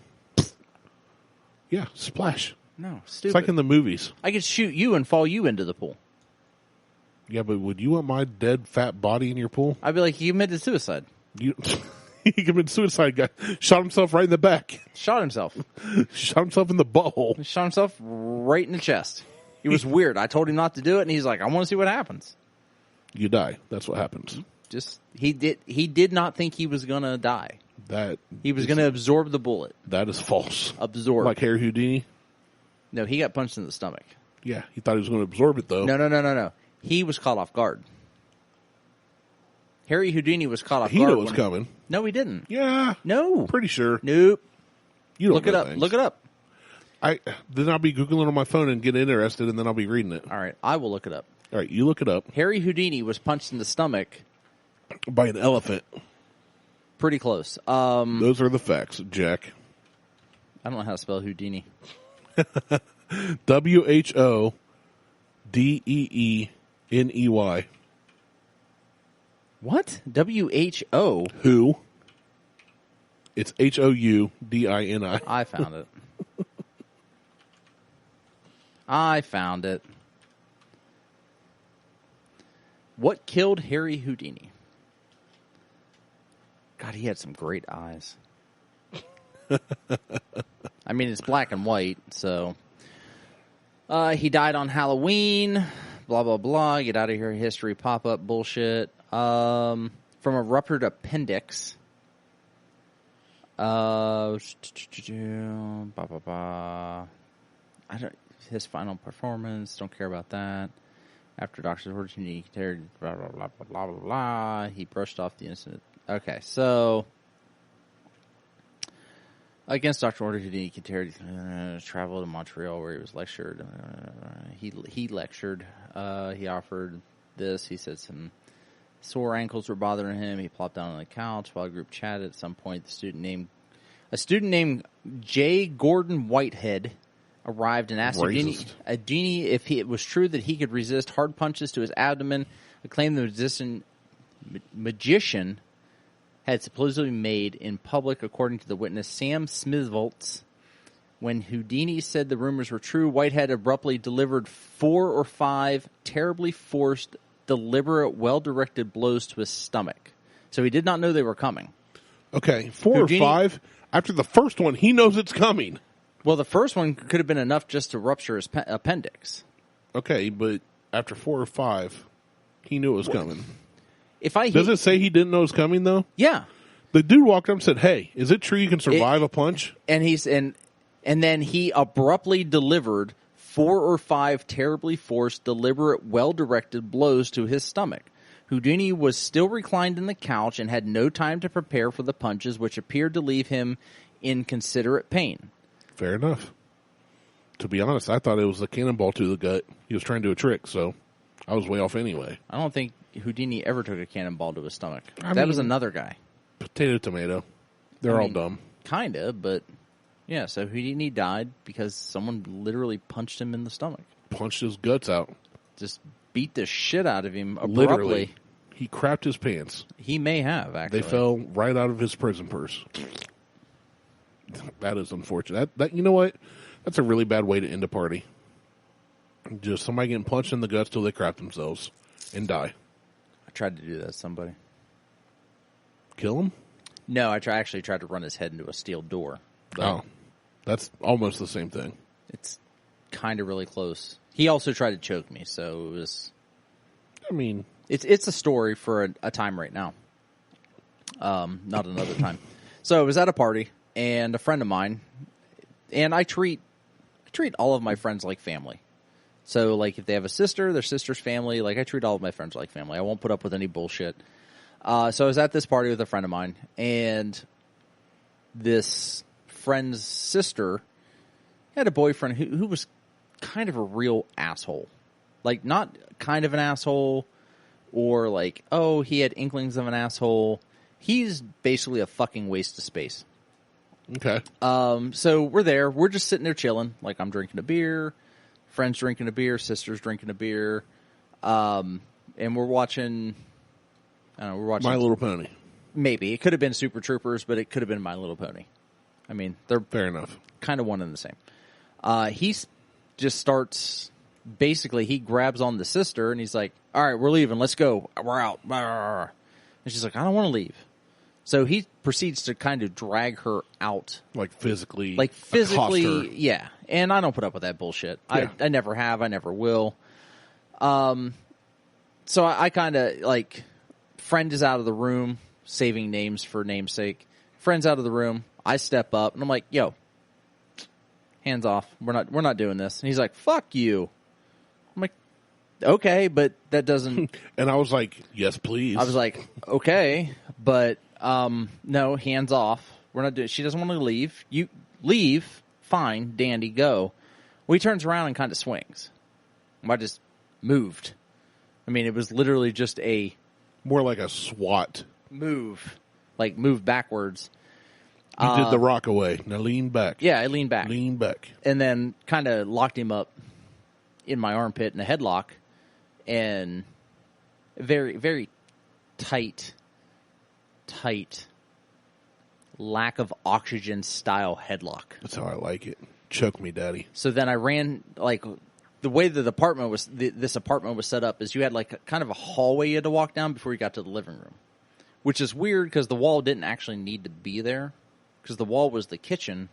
Yeah, splash. No, It's stupid. like in the movies. I could shoot you and fall you into the pool. Yeah, but would you want my dead, fat body in your pool? I'd be like, he committed suicide. You, he committed suicide. Guy shot himself right in the back. Shot himself. Shot himself in the butthole. He shot himself right in the chest. It was weird. I told him not to do it, and he's like, I want to see what happens. You die. That's what happens. He did not think he was going to die. He was going to absorb the bullet. That is false. Absorb. Like Harry Houdini? No, he got punched in the stomach. Yeah, he thought he was going to absorb it, though. No. He was caught off guard. Harry Houdini was caught off guard. He knew it was coming. No, he didn't. Yeah. No. Pretty sure. Nope. You don't Look it know up. things. Look it up. Then I'll be Googling on my phone and get interested, and then I'll be reading it. All right, I will look it up. All right, you look it up. Harry Houdini was punched in the stomach. By an elephant. Pretty close. Those are the facts, Jack. I don't know how to spell Houdini. WHODEENEY. What? WHO? Who? It's HOUDINI. I found it. I found it. What killed Harry Houdini? God, he had some great eyes. I mean, it's black and white, so... he died on Halloween, blah, blah, blah. Get out of here, history pop-up bullshit. From a ruptured appendix. His final performance, don't care about that. After doctor's orders, he blah, blah, blah, blah, blah, blah, blah. He brushed off the incident. Okay, so... Against Dr. Order, he continued travel to Montreal where he was lectured. He lectured. He offered this. He said some sore ankles were bothering him. He plopped down on the couch while a group chatted. At some point, a student named J. Gordon Whitehead arrived and asked Houdini if it was true that he could resist hard punches to his abdomen. A claim the magician had supposedly made in public, according to the witness Sam Smithvoltz. When Houdini said the rumors were true, Whitehead abruptly delivered 4 or 5 terribly forced, deliberate, well-directed blows to his stomach. So he did not know they were coming. Okay, 4 or 5? After the first one, he knows it's coming. Well, the first one could have been enough just to rupture his appendix. Okay, but after 4 or 5, he knew it was coming. Does it say he didn't know it was coming, though? Yeah. The dude walked up and said, hey, is it true you can survive a punch? And then he abruptly delivered 4 or 5 terribly forced, deliberate, well-directed blows to his stomach. Houdini was still reclined in the couch and had no time to prepare for the punches, which appeared to leave him in considerate pain. Fair enough. To be honest, I thought it was a cannonball to the gut. He was trying to do a trick, so I was way off anyway. I don't think Houdini ever took a cannonball to his stomach. That was another guy. Potato, tomato. They're all dumb. Kinda, but yeah, so Houdini died because someone literally punched him in the stomach. Punched his guts out. just beat the shit out of him abruptly. Literally. He crapped his pants. He may have, actually. They fell right out of his prison purse. That is unfortunate. That you know what? That's a really bad way to end a party. Just somebody getting punched in the guts till they crap themselves and die. I tried to do that to somebody. Kill him? No, I actually tried to run his head into a steel door. Oh. That's almost the same thing. It's kind of really close. He also tried to choke me, so it was... I mean... It's a story for a time right now. Not another time. So I was at a party, and a friend of mine... And I treat all of my friends like family. So, like, if they have a sister, their sister's family. Like, I treat all of my friends like family. I won't put up with any bullshit. So I was at this party with a friend of mine, and this friend's sister had a boyfriend who was kind of a real asshole. Like, not kind of an asshole, or like, oh, he had inklings of an asshole. He's basically a fucking waste of space. Okay. So we're there. We're just sitting there chilling. Like, I'm drinking a beer, friends drinking a beer, sisters drinking a beer, and we're watching. I don't know. We're watching My Little Pony. Maybe it could have been Super Troopers, but it could have been My Little Pony. I mean, they're Fair enough. kind of one and the same. He just starts. Basically, he grabs on the sister and he's like, "All right, we're leaving. Let's go. We're out." And she's like, "I don't want to leave." So he proceeds to kind of drag her out. Like physically, Physically, accost her. yeah. And I don't put up with that bullshit. Yeah. I never have. I never will. So I kind of, like, friend is out of the room, saving names for namesake. Friend's out of the room. I step up, and I'm like, yo, hands off. We're not doing this. And he's like, fuck you. I'm like, okay, but that doesn't... And I was like, yes, please. I was like, okay, but no, hands off. We're not doing. She doesn't want to leave. You leave, fine, dandy, go. Well, he turns around and kind of swings. I just moved. I mean, it was literally just a more like a SWAT move, like move backwards. You did the rock away. Now lean back. Yeah, I leaned back. Lean back. And then kind of locked him up in my armpit in a headlock, and very, very tight, lack of oxygen style headlock. That's how I like it. Choke me, daddy. So then I ran, like, the way that this apartment was set up is you had like kind of a hallway you had to walk down before you got to the living room, which is weird because the wall didn't actually need to be there because the wall was the kitchen.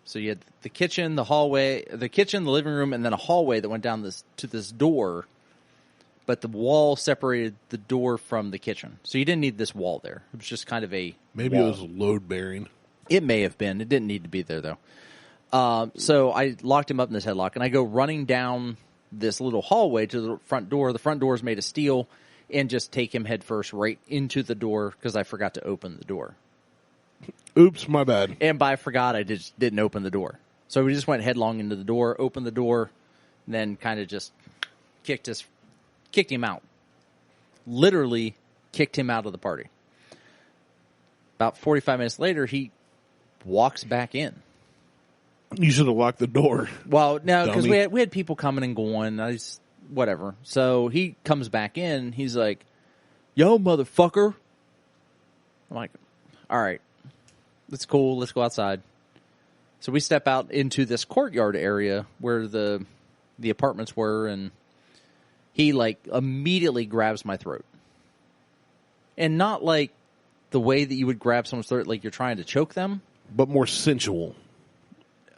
So you had the kitchen, the hallway, the kitchen, the living room, and then a hallway that went down to this door. But the wall separated the door from the kitchen. So you didn't need this wall there. It was just kind of a Maybe wall. it was load bearing. It may have been. It didn't need to be there, though. So I locked him up in this headlock, and I go running down this little hallway to the front door. The front door is made of steel, and just take him headfirst right into the door because I forgot to open the door. Oops, my bad. And by forgot, I just didn't open the door. So we just went headlong into the door, opened the door, and then kind of just kicked him out. Literally kicked him out of the party. About 45 minutes later, he walks back in. You should have locked the door. Well, no, because we had people coming and going. Whatever. So he comes back in. He's like, "Yo, motherfucker." I'm like, "All right, that's cool. Let's go outside." So we step out into this courtyard area where the apartments were, and he like immediately grabs my throat, and not like the way that you would grab someone's throat, like you're trying to choke them, but more sensual.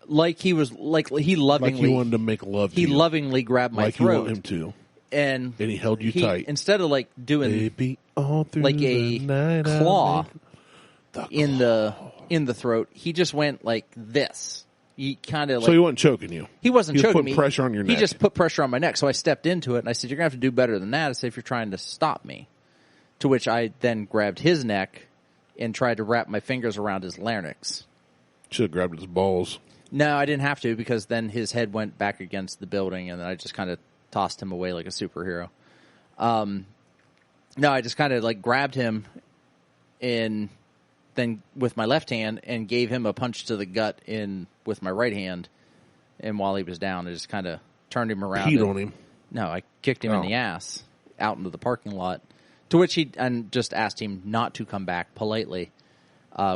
Like he was, like he lovingly, like he wanted to make love to he you. lovingly grabbed my like throat. You want him to. And he held you tight. Instead of like doing Baby, all through like the a night claw in the throat, he just went like this. He kind of like, so he wasn't choking you. He wasn't choking putting me. Pressure on your neck. He just put pressure on my neck. So I stepped into it and I said, "You're gonna have to do better than that." I said, "If you're trying to stop me." To which I then grabbed his neck and tried to wrap my fingers around his larynx. Should have grabbed his balls. No, I didn't have to because then his head went back against the building and then I just kind of tossed him away like a superhero. No, I just kind of like grabbed him and then with my left hand and gave him a punch to the gut with my right hand. And while he was down, I just kind of turned him around. Peed on him. No, I kicked him in the ass out into the parking lot, to which he just asked him not to come back politely,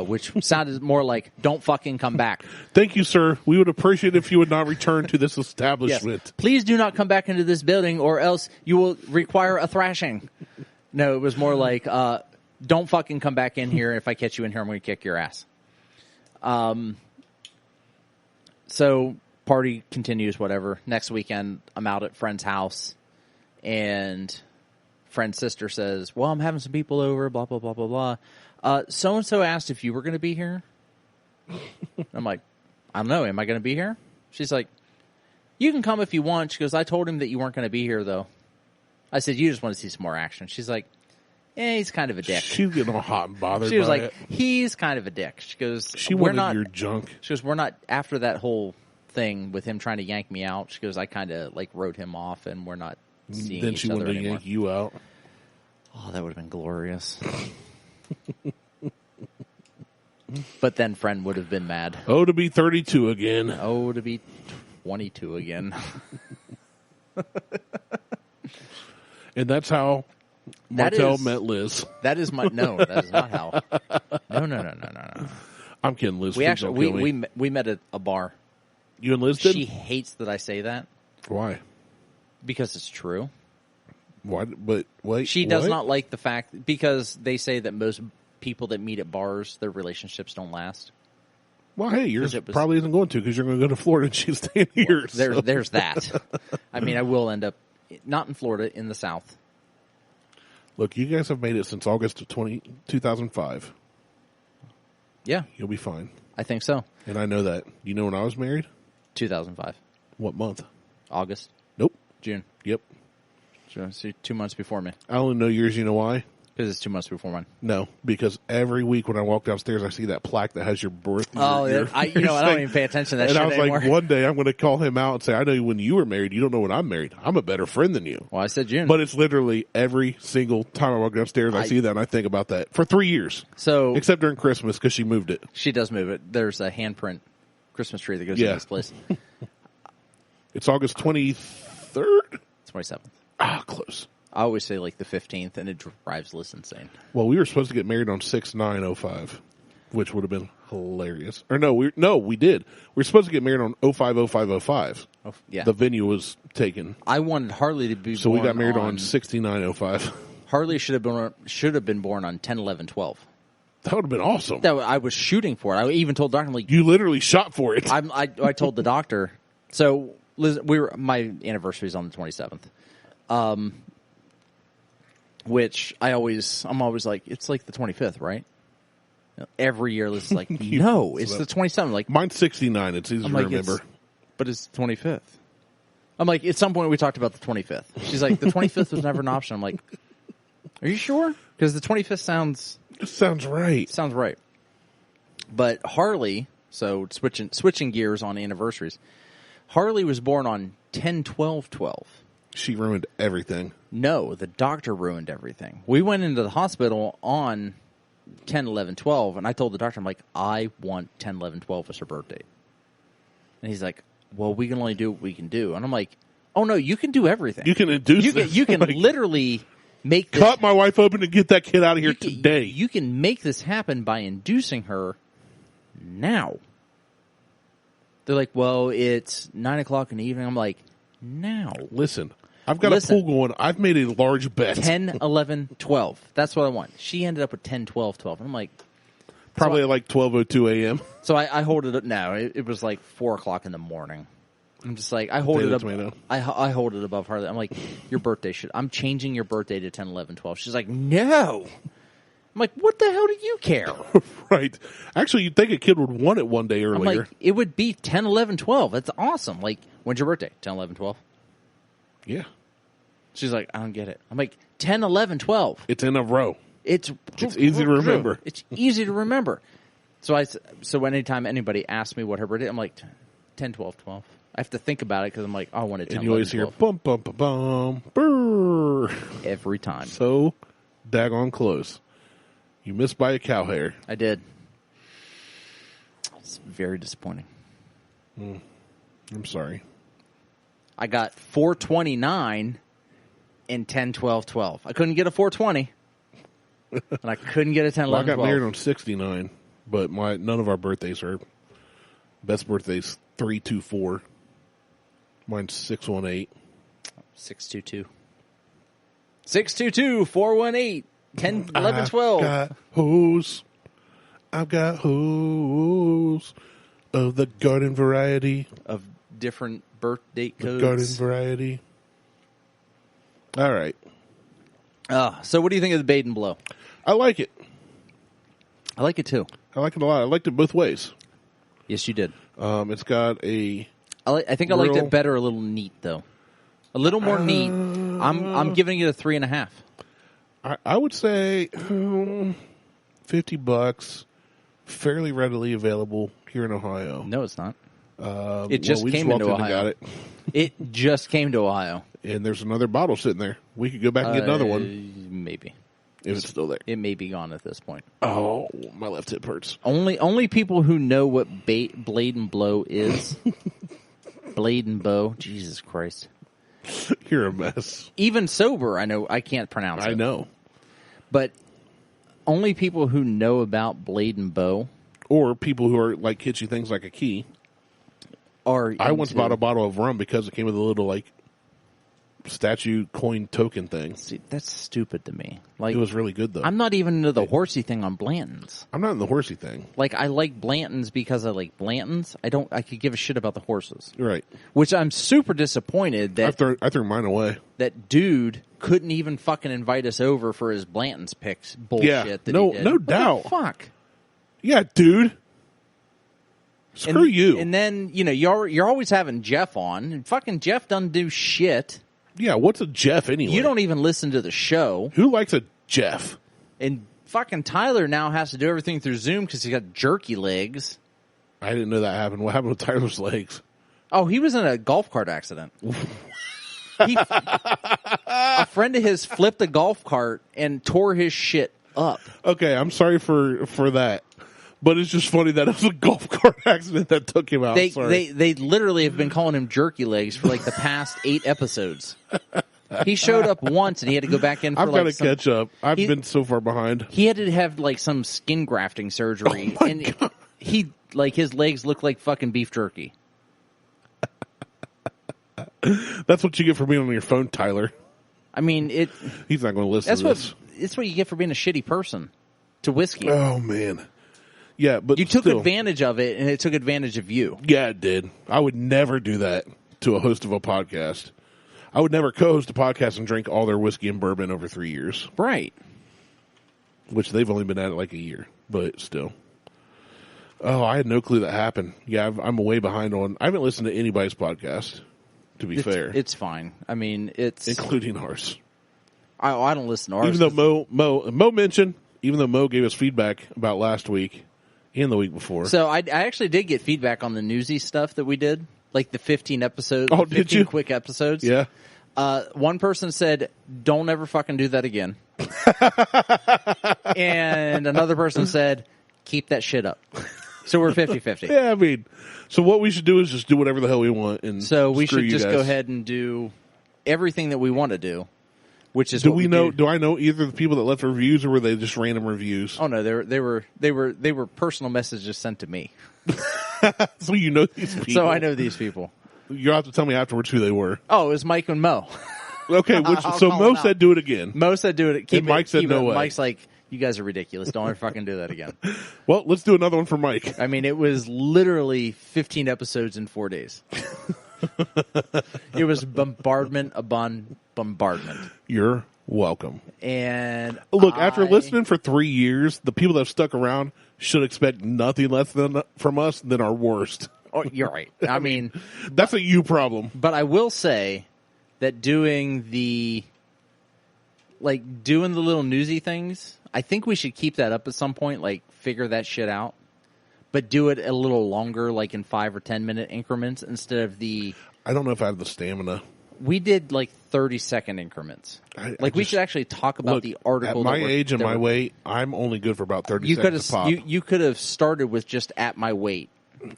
which sounded more like, don't fucking come back. Thank you, sir. We would appreciate if you would not return to this establishment. Yes. Please do not come back into this building or else you will require a thrashing. No, it was more like, don't fucking come back in here. If I catch you in here, I'm going to kick your ass. So party continues, whatever. Next weekend, I'm out at friend's house, and friend's sister says, well, I'm having some people over, blah, blah, blah, blah, blah. So-and-so asked if you were going to be here. I'm like, I don't know. Am I going to be here? She's like, you can come if you want. She goes, I told him that you weren't going to be here, though. I said, you just want to see some more action. She's like, he's kind of a dick. She's getting all hot and bothered. She was by like, it. he's kind of a dick. She goes, She we're wanted not your junk. She goes, we're not, after that whole thing with him trying to yank me out, she goes, I kind of like wrote him off and we're not seeing Then each she other wanted to anymore. yank you out. Oh, that would have been glorious. But then friend would have been mad. Oh, to be 32 again. Oh, to be 22 again. And that's how Martelle met Liz. That is no, that is not how. No. I'm kidding, Liz. We Please actually don't kill me. we met at a bar. You and Liz did? She hates that I say that Why? because it's true. Why? But wait. She does what? not like the fact, because they say that most people that meet at bars, their relationships don't last. Well, hey, yours it was- probably isn't going to because you're going to go to Florida and she's staying here. so. There's that. I mean, I will end up not in Florida, in the South. Look, you guys have made it since August of 2005. Yeah, You'll be fine. I think so. And I know that. You know when I was married? 2005, What month? August, Nope. June. Yep. So 2 months before me, I only know yours. You know why? because it's 2 months before mine. No, because every week when I walk downstairs, I see that plaque that has your birth. Oh, your I don't even pay attention to that and shit I was anymore. like, one day I'm going to call him out and say, I know when you were married, you don't know when I'm married. I'm a better friend than you. Well, I said June. But it's literally every single time I walk downstairs, I see that and I think about that for 3 years. So Except during Christmas because she moved it. she does move it. There's a handprint Christmas tree that goes in this place. It's August 23rd? 27th. Ah, close. I always say like the 15th, and it drives Liz insane. Well, we were supposed to get married on 6/9/05, which would have been hilarious. Or no, we did. We were supposed to get married on 05/05/05. Oh, yeah. The venue was taken. I wanted Harley to be So born we got married on 69/05. Harley should have been born on 10/11/12. That would have been awesome. That I was shooting for it. I even told Doctor, I'm like, You literally shot for it. I told the doctor. So Liz, my anniversary is on the 27th. Which I'm always like, it's like the 25th, right? Every year Liz is like, no, it's the 27th. Like, Mine's 69. It's easy to like, remember. but it's the 25th. I'm like, at some point we talked about the 25th. She's like, the 25th was never an option. I'm like, are you sure? Because the 25th sounds right. But Harley, so switching gears on anniversaries, Harley was born on 10/12/12. She ruined everything. No, the doctor ruined everything. We went into the hospital on 10/11/12, and I told the doctor, I'm like, I want 10/11/12 as her birth date. And he's like, well, we can only do what we can do. And I'm like, oh, no, you can do everything. You can induce this. You can Like, literally make this cut my wife open and get that kid out of here today. You can make this happen by inducing her now. They're like, well, it's 9 o'clock in the evening. I'm like, now. Listen, I've got a pool going. I've made a large bet. 10, 11, 12. That's what I want. She ended up with 10, 12, 12. And I'm like, Probably at like 12:02 a.m. so I hold it up. No, it was like 4 o'clock in the morning. I'm just like, I hold Potato, it up. tomato. I hold it above Harley. I'm like, your birthday I'm changing your birthday to 10, 11, 12. She's like, no. I'm like, what the hell do you care? Right. Actually, you'd think a kid would want it one day I'm earlier. like, it would be 10, 11, 12. That's awesome. Like, when's your birthday? 10, 11, 12. Yeah. She's like, I don't get it. I'm like, 10, 11, 12. It's in a row. It's easy to remember. It's easy to remember. So anytime anybody asks me what her birthday, I'm like, 10, 12, 12. I have to think about it because I'm like, I want it 10, And you 11, always 12. hear bum, bum, bum, bum, brrr. Every time. So daggone close. You missed by a cow hair. I did. It's very disappointing. I'm sorry. I got 429 and 10, 12, 12. I couldn't get a 420. And I couldn't get a 10, 11, I got 12. married on 69, but none of our birthdays are. Best birthday's 324. Mine's 618. 622. 622 418 10, 11, 12. I've got hose of the garden variety. Of different birth date codes. Garden variety. All right. So what do you think of the Bade and Blow? I like it. I like it too. I like it a lot. I liked it both ways. Yes, you did. It's got a. I think I liked it better. A little neat though. A little more neat. I'm giving it a 3.5. I would say $50, fairly readily available here in Ohio. No, it's not. It just came into Ohio. Got it. It just came to Ohio. And there's another bottle sitting there. We could go back and get another one. Maybe. If it's still there. It may be gone at this point. Oh, my left hip hurts. Only people who know what Blade and Blow is. Blade and Bow. Jesus Christ. You're a mess. Even sober, I know I can't pronounce it. I know. But only people who know about Blade and Bow. Or people who are like kitschy things like a key. I once bought a bottle of rum because it came with a little like statue coin token thing. See, that's stupid to me. Like, it was really good though. I'm not even into the horsey thing on Blanton's. I'm not in the horsey thing. Like, I like Blanton's because I like Blanton's. I could give a shit about the horses. Right. Which I'm super disappointed that I threw mine away. That dude couldn't even fucking invite us over for his Blanton's picks bullshit that he did. No doubt. What the fuck? Yeah, dude. Screw you. And then, you're always having Jeff on, and fucking Jeff doesn't do shit. Yeah, what's a Jeff anyway? You don't even listen to the show. Who likes a Jeff? And fucking Tyler now has to do everything through Zoom because he's got jerky legs. I didn't know that happened. What happened with Tyler's legs? Oh, he was in a golf cart accident. A friend of his flipped a golf cart and tore his shit up. Okay, I'm sorry for that. But it's just funny that it was a golf cart accident that took him out. They literally have been calling him jerky legs for like the past 8 episodes. He showed up once and he had to go back in for I've got to catch up. I've been so far behind. He had to have like some skin grafting surgery. Oh and he like his legs look like fucking beef jerky. That's what you get for being on your phone, Tyler. I mean, he's not going to listen to this. It's what you get for being a shitty person to whiskey. Oh, man. Yeah, but you took advantage of it, and it took advantage of you. Yeah, it did. I would never do that to a host of a podcast. I would never co-host a podcast and drink all their whiskey and bourbon over 3 years. Right. Which they've only been at it like a year, but still. Oh, I had no clue that happened. Yeah, I'm way behind on. I haven't listened to anybody's podcast, to be fair. It's fine. I mean, it's including ours. I don't listen to ours. Even though Mo mentioned, even though Mo gave us feedback about last week. And the week before. So I actually did get feedback on the newsy stuff that we did, like the 15 episodes. Oh, did you? Quick episodes. Yeah. One person said, "Don't ever fucking do that again," and another person said, "Keep that shit up." So we're 50-50. Yeah, I mean, so what we should do is just do whatever the hell we want, and so we should just go ahead and do everything that we want to do. Which is do I know either the people that left reviews or were they just random reviews? Oh no, they were personal messages sent to me. So you know these people. So I know these people. You'll have to tell me afterwards who they were. Oh, it was Mike and Mo. Okay, so Mo said do it again. Mo said do it. And Mike said no way. Mike's like, you guys are ridiculous. Don't ever fucking do that again. Well, let's do another one for Mike. I mean, it was literally 15 episodes in 4 days. It was bombardment upon bombardment. You're welcome. And look, after listening for 3 years, the people that have stuck around should expect nothing less from us than our worst. Oh, you're right. I mean, that's a you problem. But I will say that doing the little newsy things, I think we should keep that up at some point. Like, figure that shit out. But do it a little longer, like in 5 or 10 minute increments instead of the... I don't know if I have the stamina. We did like 30-second increments. We should actually talk about the article. At my age and my weight, I'm only good for about 30 seconds a pop. You could have started with just at my weight.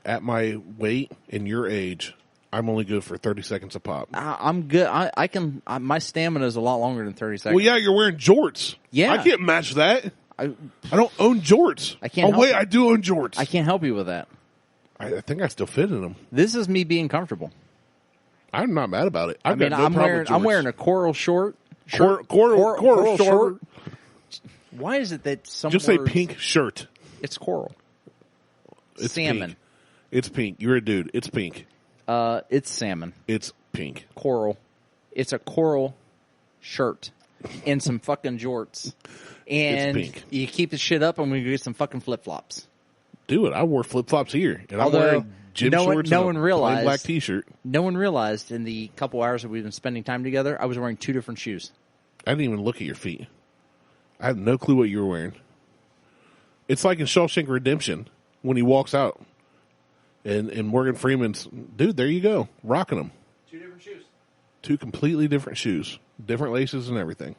At my weight and your age, I'm only good for 30 seconds a pop. I'm good. I can. My stamina is a lot longer than 30 seconds. Well, yeah, you're wearing jorts. Yeah. I can't match that. I don't own jorts. I can't. Oh, wait, you. I do own jorts. I can't help you with that. I think I still fit in them. This is me being comfortable. I'm not mad about it. I'm wearing a coral short. Coral short. Why is it that some Just say pink shirt? It's coral. It's salmon. Pink. It's pink. You're a dude. It's pink. It's salmon. It's pink. Coral. It's a coral shirt and some fucking jorts. And it's pink. You keep the shit up, and we get some fucking flip flops. Do it. I wore flip flops here, and I'm wearing gym shorts and a plain black T-shirt. No one realized in the couple hours that we've been spending time together, I was wearing 2 different shoes. I didn't even look at your feet. I had no clue what you were wearing. It's like in Shawshank Redemption when he walks out, and Morgan Freeman's dude. There you go, rocking them. 2 different shoes. 2 completely different shoes, different laces and everything.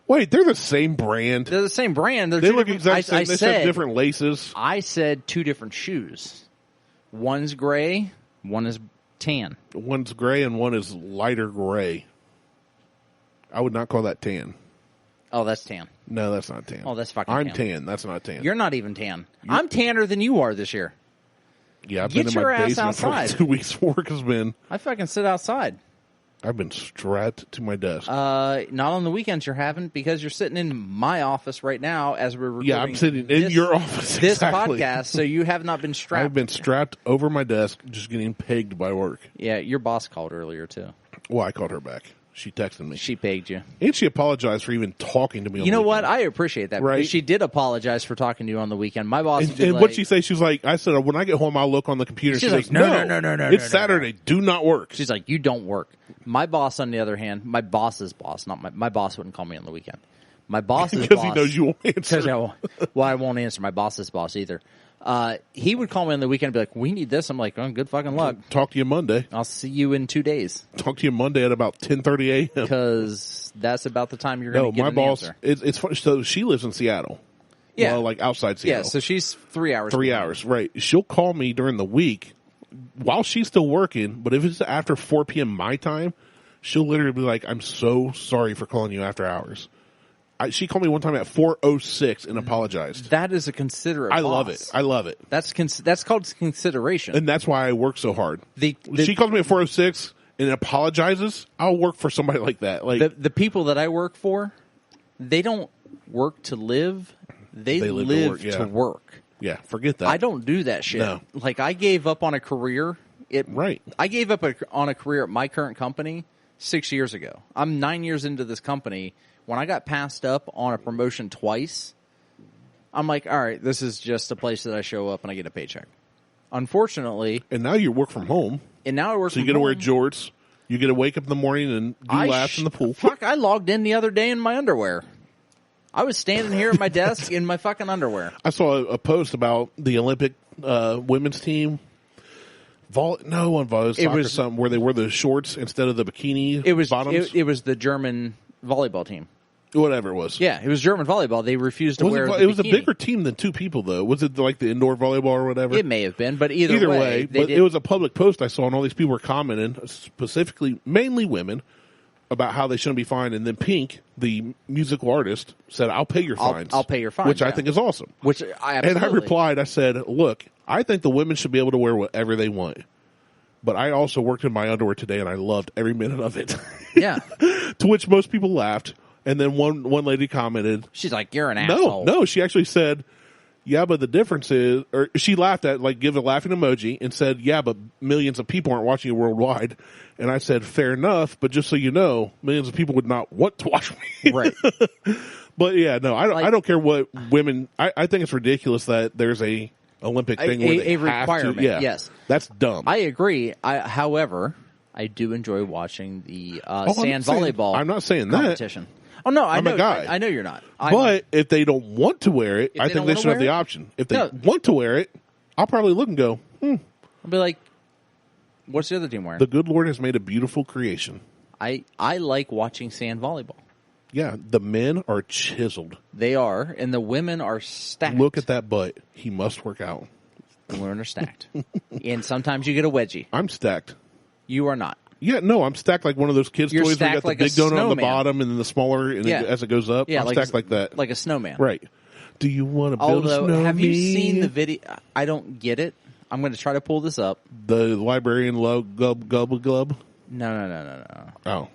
Wait, they're the same brand. They're the same brand. They look exactly the same. They said different laces. I said 2 different shoes. One's gray, one is tan. One's gray and one is lighter gray. I would not call that tan. Oh, that's tan. No, that's not tan. Oh, that's fucking I'm tan. tan. That's not tan. You're not even tan. I'm tanner than you are this year. Yeah, I've Get been in your my ass basement outside. for 2 weeks. Work has been. I fucking sit outside. I've been strapped to my desk. Not on the weekends you haven't, because you're sitting in my office right now as we're recording. Yeah, I'm sitting in your office. This exactly. podcast, so you have not been strapped. I've been strapped over my desk, just getting pegged by work. Yeah, your boss called earlier too. Well, I called her back. She texted me. She pegged you. And she apologized for even talking to me on You know the what? weekend. I appreciate that. Right? Because she did apologize for talking to you on the weekend. My boss And what'd she say? She was like, I said, when I get home, I'll look on the computer. She's She like, goes, no. It's Saturday. Do not work. She's like, you don't work. My boss, on the other hand, my boss's boss, not my boss wouldn't call me on the weekend. My boss's because boss. he knows you won't answer. Well, I won't answer my boss's boss either. He would call me on the weekend and be like, we need this. I'm like, oh, good fucking luck. Talk to you Monday. I'll see you in 2 days. Talk to you Monday at about 10:30 a.m. Because that's about the time you're going to get my an boss, answer. it's funny. So she lives in Seattle. Yeah. Well, like outside Seattle. Yeah, so she's 3 hours. 3 hours, right. She'll call me during the week while she's still working, but if it's after 4 p.m. my time, she'll literally be like, I'm so sorry for calling you after hours. She called me one time at 4:06 and apologized. That is a considerate boss. I love it. That's called consideration. And that's why I work so hard. She calls me at 4:06 and apologizes. I'll work for somebody like that. Like the people that I work for, they don't work to live. They live to work. Yeah, forget that. I don't do that shit. No. Like, I gave up on a career. Right. I gave up on a career at my current company 6 years ago. I'm 9 years into this company. When I got passed up on a promotion twice, I'm like, all right, this is just a place that I show up and I get a paycheck. Unfortunately. And now you work from home. And now I work from home. So you get to wear jorts. You get to wake up in the morning and do laps in the pool. Fuck, I logged in the other day in my underwear. I was standing here at my desk in my fucking underwear. I saw a post about the Olympic women's team. Soccer or something, where they wore the shorts instead of the bikini bottoms. It was the German volleyball team. Whatever it was. Yeah, it was German volleyball. They refused to wear the bikini. It was a bigger team than 2 people, though. Was it like the indoor volleyball or whatever? It may have been, but either way. But it was a public post I saw, and all these people were commenting, specifically, mainly women, about how they shouldn't be fined. And then Pink, the musical artist, said, I'll pay your fines. I'll pay your fines. Which I think is awesome. And I replied, I said, look, I think the women should be able to wear whatever they want. But I also worked in my underwear today, and I loved every minute of it. Yeah. To which most people laughed. And then one lady commented. She's like, you're an asshole. No, she actually said, yeah, but the difference is, or she laughed at, like, give a laughing emoji and said, yeah, but millions of people aren't watching you worldwide. And I said, fair enough, but just so you know, millions of people would not want to watch me. Right. But yeah, no, I don't care what women, I think it's ridiculous that there's a Olympic thing where they a requirement. have to. Yeah, yes. That's dumb. I agree. However, I do enjoy watching the sand volleyball I'm not saying competition. Oh no, I'm a guy. I know you're not. But if they don't want to wear it, I think they should have the option. If they want to wear it, I'll probably look and go, I'll be like, what's the other team wearing? The good Lord has made a beautiful creation. I like watching sand volleyball. Yeah, the men are chiseled. They are, and the women are stacked. Look at that butt. He must work out. Balloons are stacked. And sometimes you get a wedgie. I'm stacked. You are not. Yeah, no, I'm stacked like one of those kids' You're toys where you got stacked like the a big donut on the snowman. bottom and then the smaller and then as it goes up. Yeah, I'm like stacked like that. Like a snowman. Right. Do you want to build a Although, snowman? have you seen the video? I don't get it. I'm going to try to pull this up. The librarian glub. No. Oh.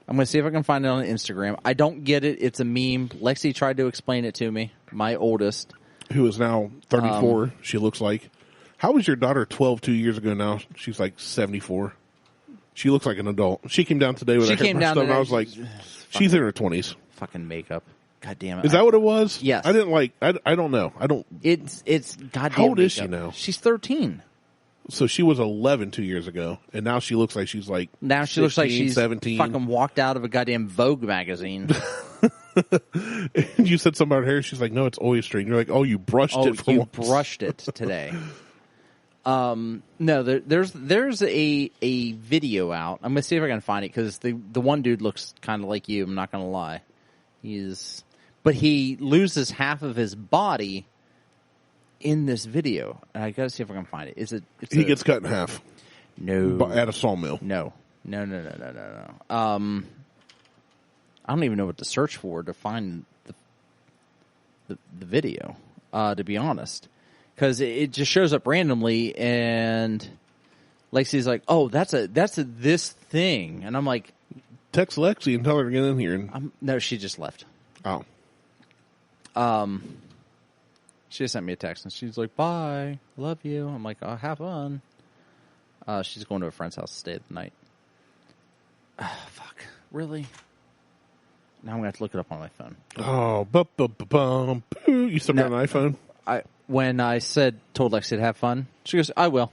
I'm going to see if I can find it on Instagram. I don't get it. It's a meme. Lexi tried to explain it to me, my oldest. Who is now 34, she looks like. How was your daughter 12 2 years ago now? She's like 74. She looks like an adult. She came down today with her hair stuff, and I was like, she's in her 20s. Fucking makeup. God damn it. Is that what it was? Yes. I didn't like, I don't know. I don't. It's goddamn How old is makeup. she now? She's 13. So she was 11 2 years ago, and now she looks like she's like Now she 16, looks like she's 17. fucking walked out of a goddamn Vogue magazine. And you said something about her hair. She's like, no, it's always straight. And you're like, oh, you brushed it for you once. brushed it today. No, there's a video out. I'm gonna see if I can find it because the one dude looks kind of like you. I'm not gonna lie. But he loses half of his body in this video. And I gotta see if I can find it. He gets cut in half. No, At a sawmill. No. I don't even know what to search for to find the video. To be honest, because it just shows up randomly, and Lexi's like, "Oh, that's this thing," and I'm like, Text Lexi and tell her to get in here. And... No, she just left. Oh. She just sent me a text, and she's like, "Bye, love you." I'm like, "Oh, have fun." She's going to a friend's house to stay the night. Fuck, really? Now I'm going to have to look it up on my phone. Oh, you still got an iPhone? When I told Lexi to have fun, she goes, "I will."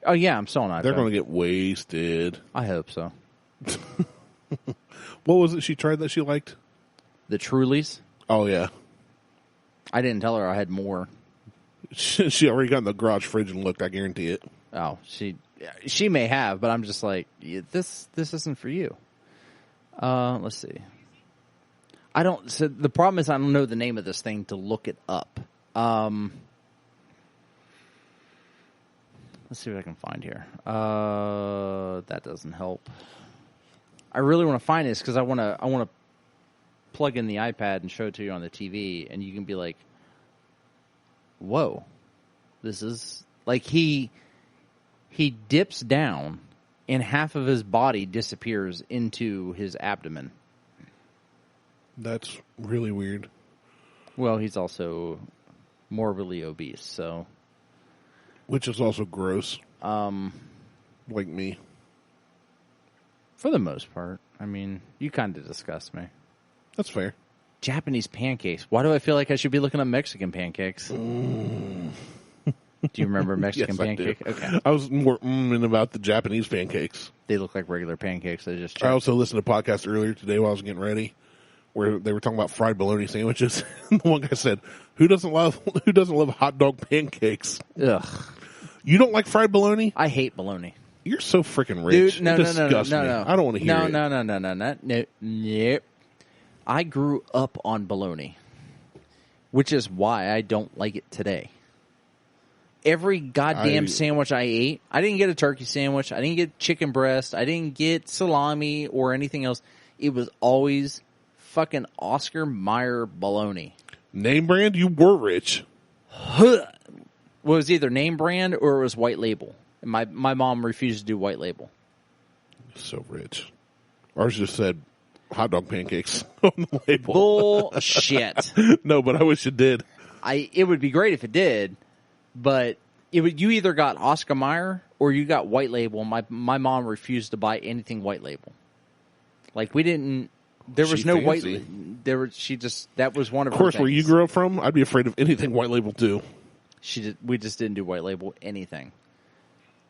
Oh yeah, I'm still on iPhone. They're going to get wasted. I hope so. What was it she tried that she liked? The Trulies. Oh yeah. I didn't tell her I had more. She already got in the garage fridge and looked. I guarantee it. Oh, she may have, but I'm just like, this isn't for you. Let's see. So the problem is I don't know the name of this thing to look it up. Let's see what I can find here. That doesn't help. I really want to find this because I want to plug in the iPad and show it to you on the TV, and you can be like, whoa, this is like he dips down and half of his body disappears into his abdomen. That's really weird. Well, he's also morbidly obese, so. Which is also gross. Like me. For the most part. I mean, you kind of disgust me. That's fair. Japanese pancakes. Why do I feel like I should be looking up Mexican pancakes? Do you remember Mexican Yes, pancake? I do. Okay. I was more about the Japanese pancakes. They look like regular pancakes. I I also listened to a podcast earlier today while I was getting ready, where they were talking about fried bologna sandwiches. And the one guy said, "Who doesn't love hot dog pancakes?" Ugh. You don't like fried bologna? I hate bologna. You're so freaking rich. Dude, no. I don't want to hear it. No. I grew up on bologna, which is why I don't like it today. Every goddamn sandwich I ate, I didn't get a turkey sandwich, I didn't get chicken breast, I didn't get salami or anything else. It was always fucking Oscar Mayer bologna. Name brand? You were rich. Well, it was either name brand or it was white label. And my mom refused to do white label. So rich. Ours just said hot dog pancakes on the label. Bullshit. No, but I wish it did. It would be great if it did, but you either got Oscar Mayer or you got white label. My mom refused to buy anything white label. Like we didn't. There was no fancy. white. There was. She just. That was one of. Of course, her where you grew up from, I'd be afraid of anything white label too. We just didn't do white label anything,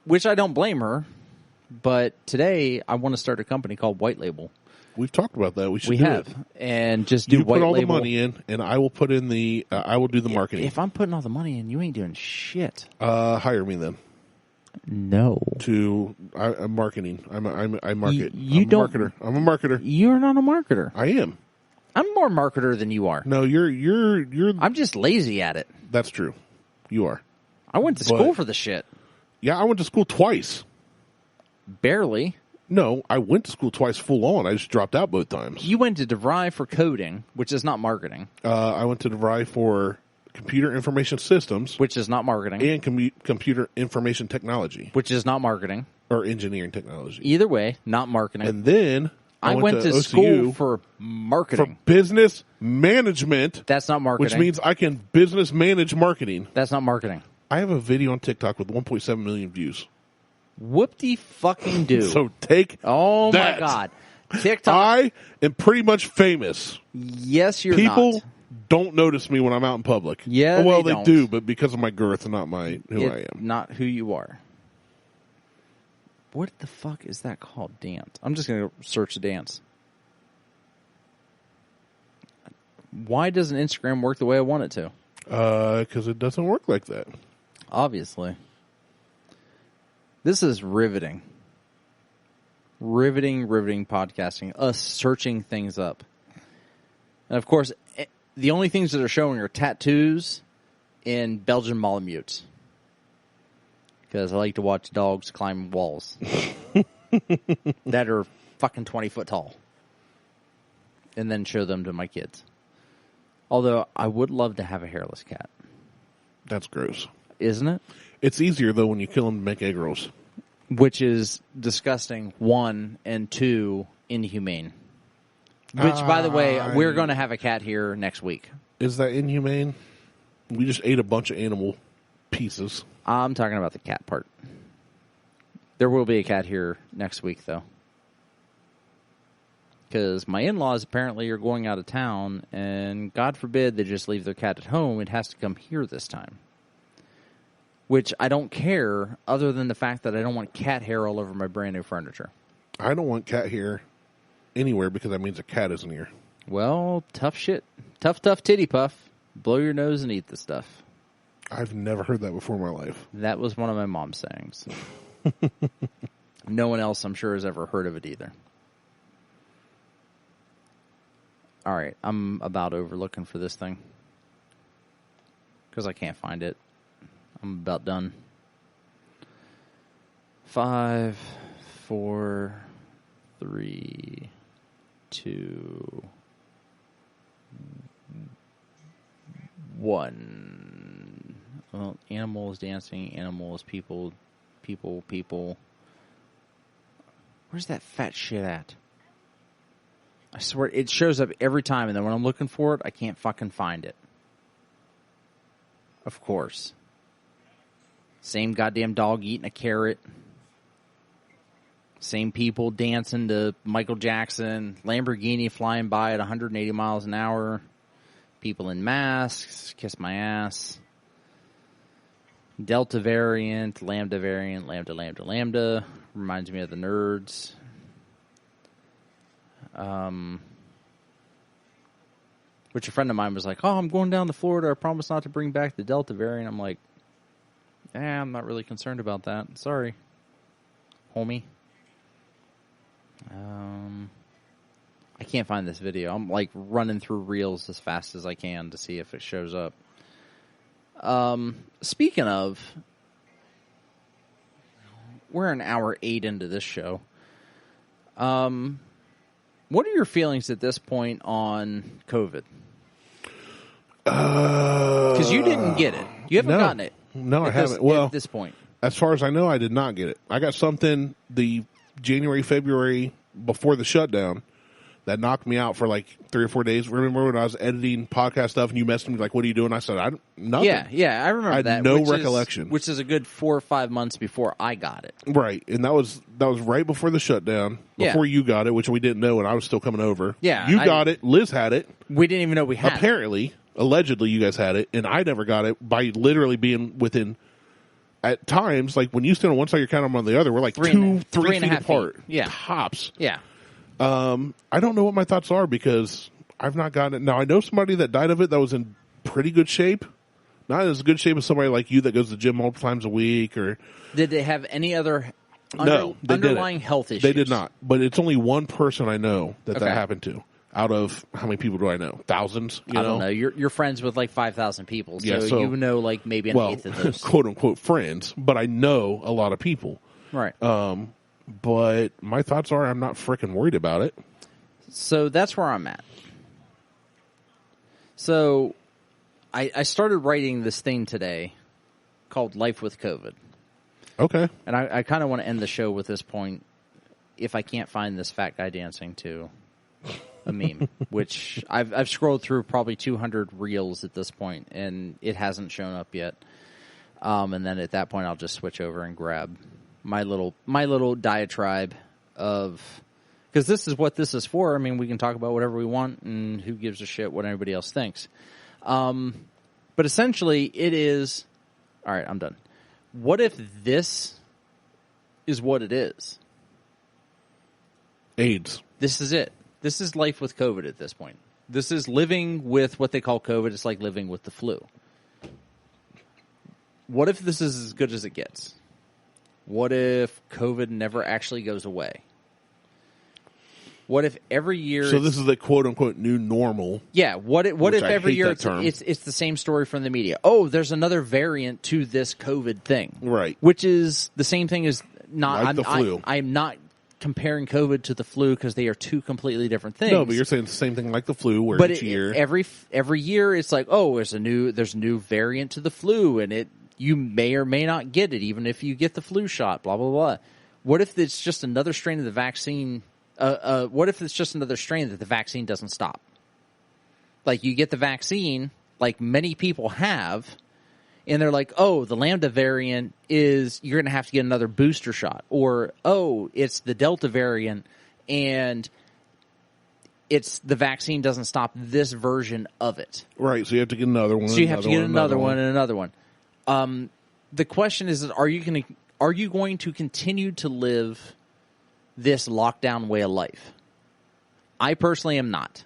which I don't blame her. But today, I want to start a company called White Label. We've talked about that. We should. And just do you white put all label. the money in, and I will put in the. I will do the marketing. If I'm putting all the money in, you ain't doing shit. Hire me then. No. I'm marketing. I market. You I'm don't. A marketer. I'm a marketer. You're not a marketer. I am. I'm more marketer than you are. No, you're. I'm just lazy at it. That's true. You are. I went to school for the shit. Yeah, I went to school twice. Barely. No, I went to school twice full on. I just dropped out both times. You went to DeVry for coding, which is not marketing. I went to DeVry for computer information systems, which is not marketing, and computer information technology, which is not marketing, or engineering technology. Either way, not marketing. And then I went to school for marketing, for business management. That's not marketing. Which means I can business manage marketing. That's not marketing. I have a video on TikTok with 1.7 million views. Whoop-de-fucking-do. So take Oh, that. my God. TikTok. I am pretty much famous. Yes, you're People not. don't notice me when I'm out in public. Yeah, well, they they don't. do, but because of my girth and not who I am. Not who you are. What the fuck is that called? Dance. I'm just going to search dance. Why doesn't Instagram work the way I want it to? Because it doesn't work like that. Obviously. This is riveting. Riveting podcasting. Us searching things up. And of course, the only things that are showing are tattoos and Belgian Malamutes. Because I like to watch dogs climb walls that are fucking 20 foot tall. And then show them to my kids. Although, I would love to have a hairless cat. That's gross. Isn't it? It's easier, though, when you kill them to make egg rolls. Which is disgusting, 1, and 2, inhumane. Which, by the way, we're going to have a cat here next week. Is that inhumane? We just ate a bunch of animal pieces. I'm talking about the cat part. There will be a cat here next week, though. Because my in-laws apparently are going out of town, and God forbid they just leave their cat at home. It has to come here this time. Which I don't care, other than the fact that I don't want cat hair all over my brand new furniture. I don't want cat hair anywhere because that means a cat isn't here. Well, tough shit. Tough titty puff. Blow your nose and eat the stuff. I've never heard that before in my life. That was one of my mom's sayings. No one else, I'm sure, has ever heard of it either. All right, I'm about over looking for this thing. Because I can't find it. I'm about done. 5, 4, 3, 2, 1. Well, animals dancing, animals, people. Where's that fat shit at? I swear, it shows up every time, and then when I'm looking for it, I can't fucking find it. Of course. Same goddamn dog eating a carrot. Same people dancing to Michael Jackson. Lamborghini flying by at 180 miles an hour. People in masks. Kiss my ass. Delta variant. Lambda variant. Lambda. Reminds me of the Nerds. Which a friend of mine was like, oh, I'm going down to Florida. I promise not to bring back the Delta variant. I'm like, I'm not really concerned about that. Sorry, homie. I can't find this video. I'm like running through reels as fast as I can to see if it shows up. Speaking of, we're an hour 8 into this show. What are your feelings at this point on COVID? Because you didn't get it. You haven't gotten it. No, I haven't. Well, at this point. As far as I know, I did not get it. I got something the January, February before the shutdown that knocked me out for like 3 or 4 days. Remember when I was editing podcast stuff and you messaged me like, what are you doing? I said, nothing. Yeah, I remember that. I had no recollection. Which is a good 4 or 5 months before I got it. Right. And that was right before the shutdown, before you got it, which we didn't know, and I was still coming over. Yeah. You got it. Liz had it. We didn't even know we had it. Allegedly, you guys had it, and I never got it by literally being within, at times, like when you stand on one side, you're counting on the other. We're like 3 feet apart. Yeah. Tops. Yeah. I don't know what my thoughts are because I've not gotten it. Now, I know somebody that died of it that was in pretty good shape. Not as good shape as somebody like you that goes to the gym multiple times a week. Or did they have any other underlying health issues? They did not. But it's only one person I know that happened to. out of how many people do I know? Thousands? I don't know. You're friends with like 5,000 people, so, Yeah, so you know like maybe an eighth of those. quote unquote friends, but I know a lot of people. Right. But my thoughts are I'm not freaking worried about it. So that's where I'm at. So I started writing this thing today called Life with COVID. Okay. And I kind of want to end the show with this point, if I can't find this fat guy dancing to a meme, which I've scrolled through probably 200 reels at this point, and it hasn't shown up yet. And then at that point, I'll just switch over and grab my little diatribe of, because this is what this is for. I mean, we can talk about whatever we want, and who gives a shit what anybody else thinks. But essentially, it is, all right, I'm done. What if this is what it is? AIDS. This is it. This is life with COVID at this point. This is living with what they call COVID. It's like living with the flu. What if this is as good as it gets? What if COVID never actually goes away? What if every year... So this is the quote-unquote new normal. Yeah, what if every year it's the same story from the media? Oh, there's another variant to this COVID thing. Right. Which is the same thing as not... Like the flu. I'm not comparing COVID to the flu because they are two completely different things. No, but you're saying it's the same thing like the flu, where each year... Every year it's like, oh, there's a new variant to the flu, and you may or may not get it, even if you get the flu shot, blah, blah, blah. What if it's just another strain of the vaccine... what if it's just another strain that the vaccine doesn't stop? Like, you get the vaccine, like many people have, and they're like, oh, the Lambda variant is, you're going to have to get another booster shot. Or, oh, it's the Delta variant, and it's the vaccine doesn't stop this version of it. Right, so you have to get another one. So you have to get another one and another one. The question is are you going to continue to live this lockdown way of life? I personally am not.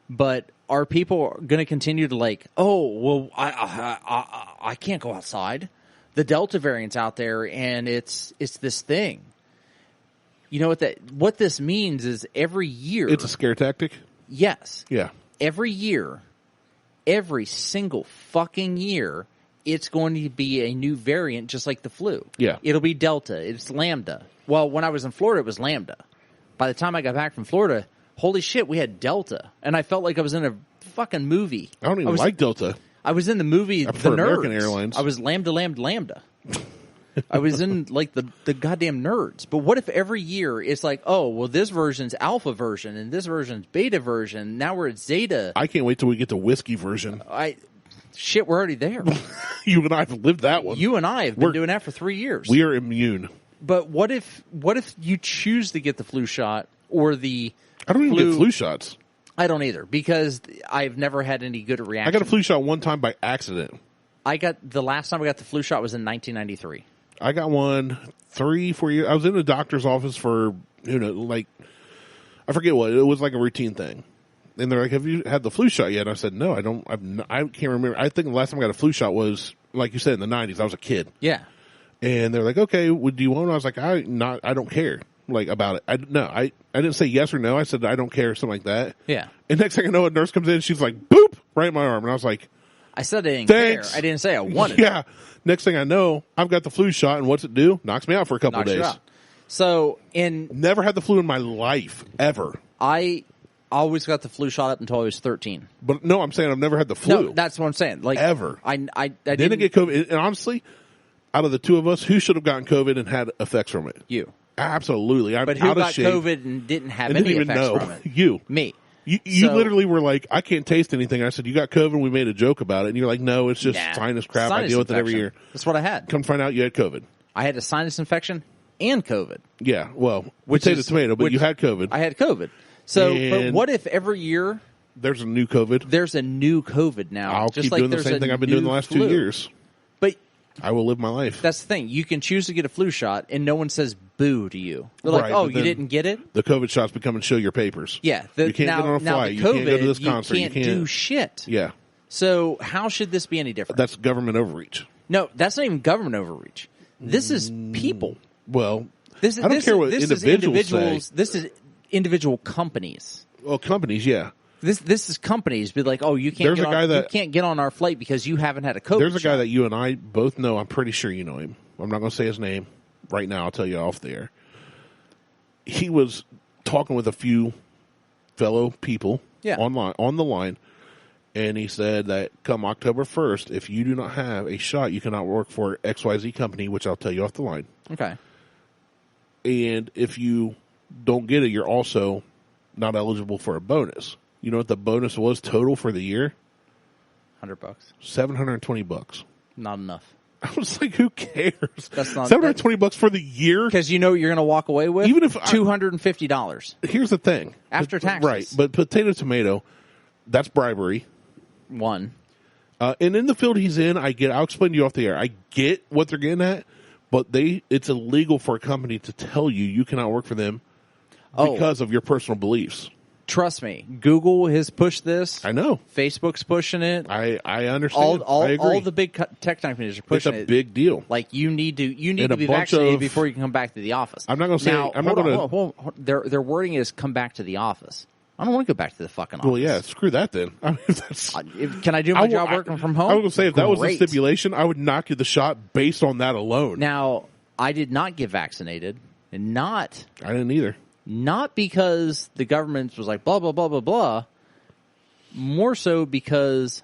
But are people going to continue to like, oh, well, I can't go outside. The Delta variant's out there, and it's this thing. You know what this means is every year... It's a scare tactic? Yes. Yeah. Every year, every single fucking year, it's going to be a new variant just like the flu. Yeah. It'll be Delta. It's Lambda. Well, when I was in Florida, it was Lambda. By the time I got back from Florida, holy shit, we had Delta. And I felt like I was in a fucking movie. I don't even like Delta. I was in the movie The Nerds. American Airlines. I was Lambda. I was in like the goddamn Nerds. But what if every year it's like, oh, well, this version's alpha version and this version's beta version. Now we're at Zeta. I can't wait till we get the whiskey version. Shit, we're already there. You and I have lived that one. You and I have been doing that for 3 years. We are immune. But what if you choose to get the flu shot or the I don't even get flu shots. I don't either because I've never had any good reaction. I got a flu shot one time by accident. The last time I got the flu shot was in 1993. I got one 3-4 years. I was in the doctor's office for, I forget what. It was like a routine thing. And they're like, have you had the flu shot yet? And I said, no, I don't. I can't remember. I think the last time I got a flu shot was, like you said, in the 90s. I was a kid. Yeah. And they're like, okay, do you want it? I was like, I don't care, about it. I didn't say yes or no. I said, I don't care, something like that. Yeah. And next thing I know, a nurse comes in, she's like, boop, right in my arm. And I was like, I said I didn't thanks. care. I didn't say I wanted it. Next thing I know, I've got the flu shot, and what's it do? Knocks me out for a couple of days. So, never had the flu in my life, ever. I always got the flu shot up until I was 13. But no, I'm saying I've never had the flu. No, that's what I'm saying. Like, ever. I didn't get COVID. And honestly, out of the two of us, who should have gotten COVID and had effects from it? You. Absolutely. I'm but who out of got shape. COVID and didn't have and any didn't even effects know. from it? You. Me. You literally were like, I can't taste anything. I said, you got COVID, and we made a joke about it. And you're like, no, it's just sinus crap. I deal with it every year. That's what I had. Come find out you had COVID. I had a sinus infection and COVID. Yeah, well, tomato, but you had COVID. I had COVID. So, but what if every year there's a new COVID? There's a new COVID now. I'll just keep like doing the same thing I've been doing the last 2 years. But I will live my life. That's the thing. You can choose to get a flu shot, and no one says boo to you. They're like, oh, you didn't get it? The COVID shots become and show your papers. Yeah. You can't get on a flight. You can't go to this concert. You can't do shit. Yeah. So how should this be any different? That's government overreach. No, that's not even government overreach. This is people. Well, I don't care what individuals say. This is individual companies. Well, companies, yeah. This is companies be like, oh, you can't you can't get on our flight because you haven't had a COVID There's a shot. guy that you and I both know. I'm pretty sure you know him. I'm not going to say his name right now. I'll tell you off the air. He was talking with a few fellow people on the line, and he said that come October 1st, if you do not have a shot, you cannot work for XYZ company, which I'll tell you off the line. Okay. And if you don't get it, you're also not eligible for a bonus. You know what the bonus was total for the year? $100. $720. Not enough. I was like, who cares? That's not $720 for the year? Because you know what you're going to walk away with? Even if $250. Here's the thing. After taxes. Right. But potato, tomato, that's bribery. One. And in the field he's in, I'll explain to you off the air. I get what they're getting at, but it's illegal for a company to tell you cannot work for them because of your personal beliefs. Trust me, Google has pushed this. I know. Facebook's pushing it. I understand. I agree. All the big tech companies are pushing it. It's a big deal. Like you need to be vaccinated before you can come back to the office. I'm not going to say. Now, hold on. Their wording is come back to the office. I don't want to go back to the fucking office. Well, yeah, screw that then. I mean, can I do my job working from home? I was going to say if that was the stipulation, I would knock you the shot based on that alone. Now, I did not get vaccinated, and I didn't either. Not because the government was like, blah, blah, blah, blah, blah. More so because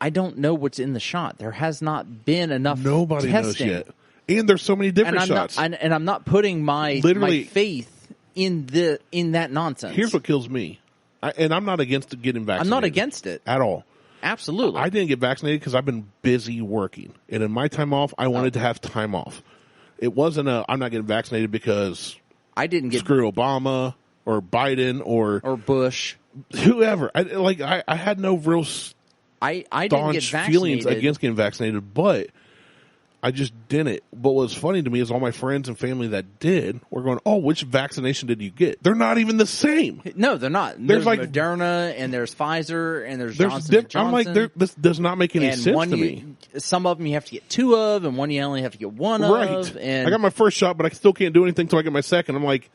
I don't know what's in the shot. There has not been enough Nobody testing. knows yet. And there's so many different shots. And I'm not putting my faith in that nonsense. Here's what kills me. And I'm not against getting vaccinated. I'm not against it. At all. Absolutely. I didn't get vaccinated because I've been busy working. And in my time off, I wanted to have time off. It wasn't I'm not getting vaccinated because I didn't get screw Obama or Biden or Bush, whoever. I had no real I didn't get vaccinated. Feelings against getting vaccinated, but I just didn't. But what's funny to me is all my friends and family that did were going, "Oh, which vaccination did you get?" They're not even the same. No, they're not. There's like Moderna and there's Pfizer and there's Johnson & Johnson. I'm like, this does not make any sense to me. Some of them you have to get two of, and one you only have to get one of. And I got my first shot, but I still can't do anything until I get my second. I'm like,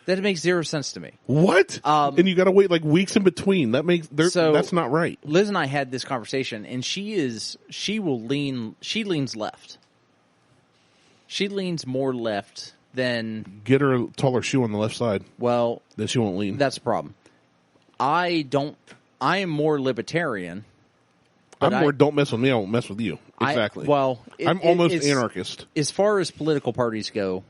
that makes zero sense to me. What? And you got to wait like weeks in between. That's not right. Liz and I had this conversation, and she leans left. She leans more left than... Get her a taller shoe on the left side. Well... Then she won't lean. That's the problem. I am more libertarian. Don't mess with me, I won't mess with you. Exactly. I'm almost anarchist. As far as political parties go,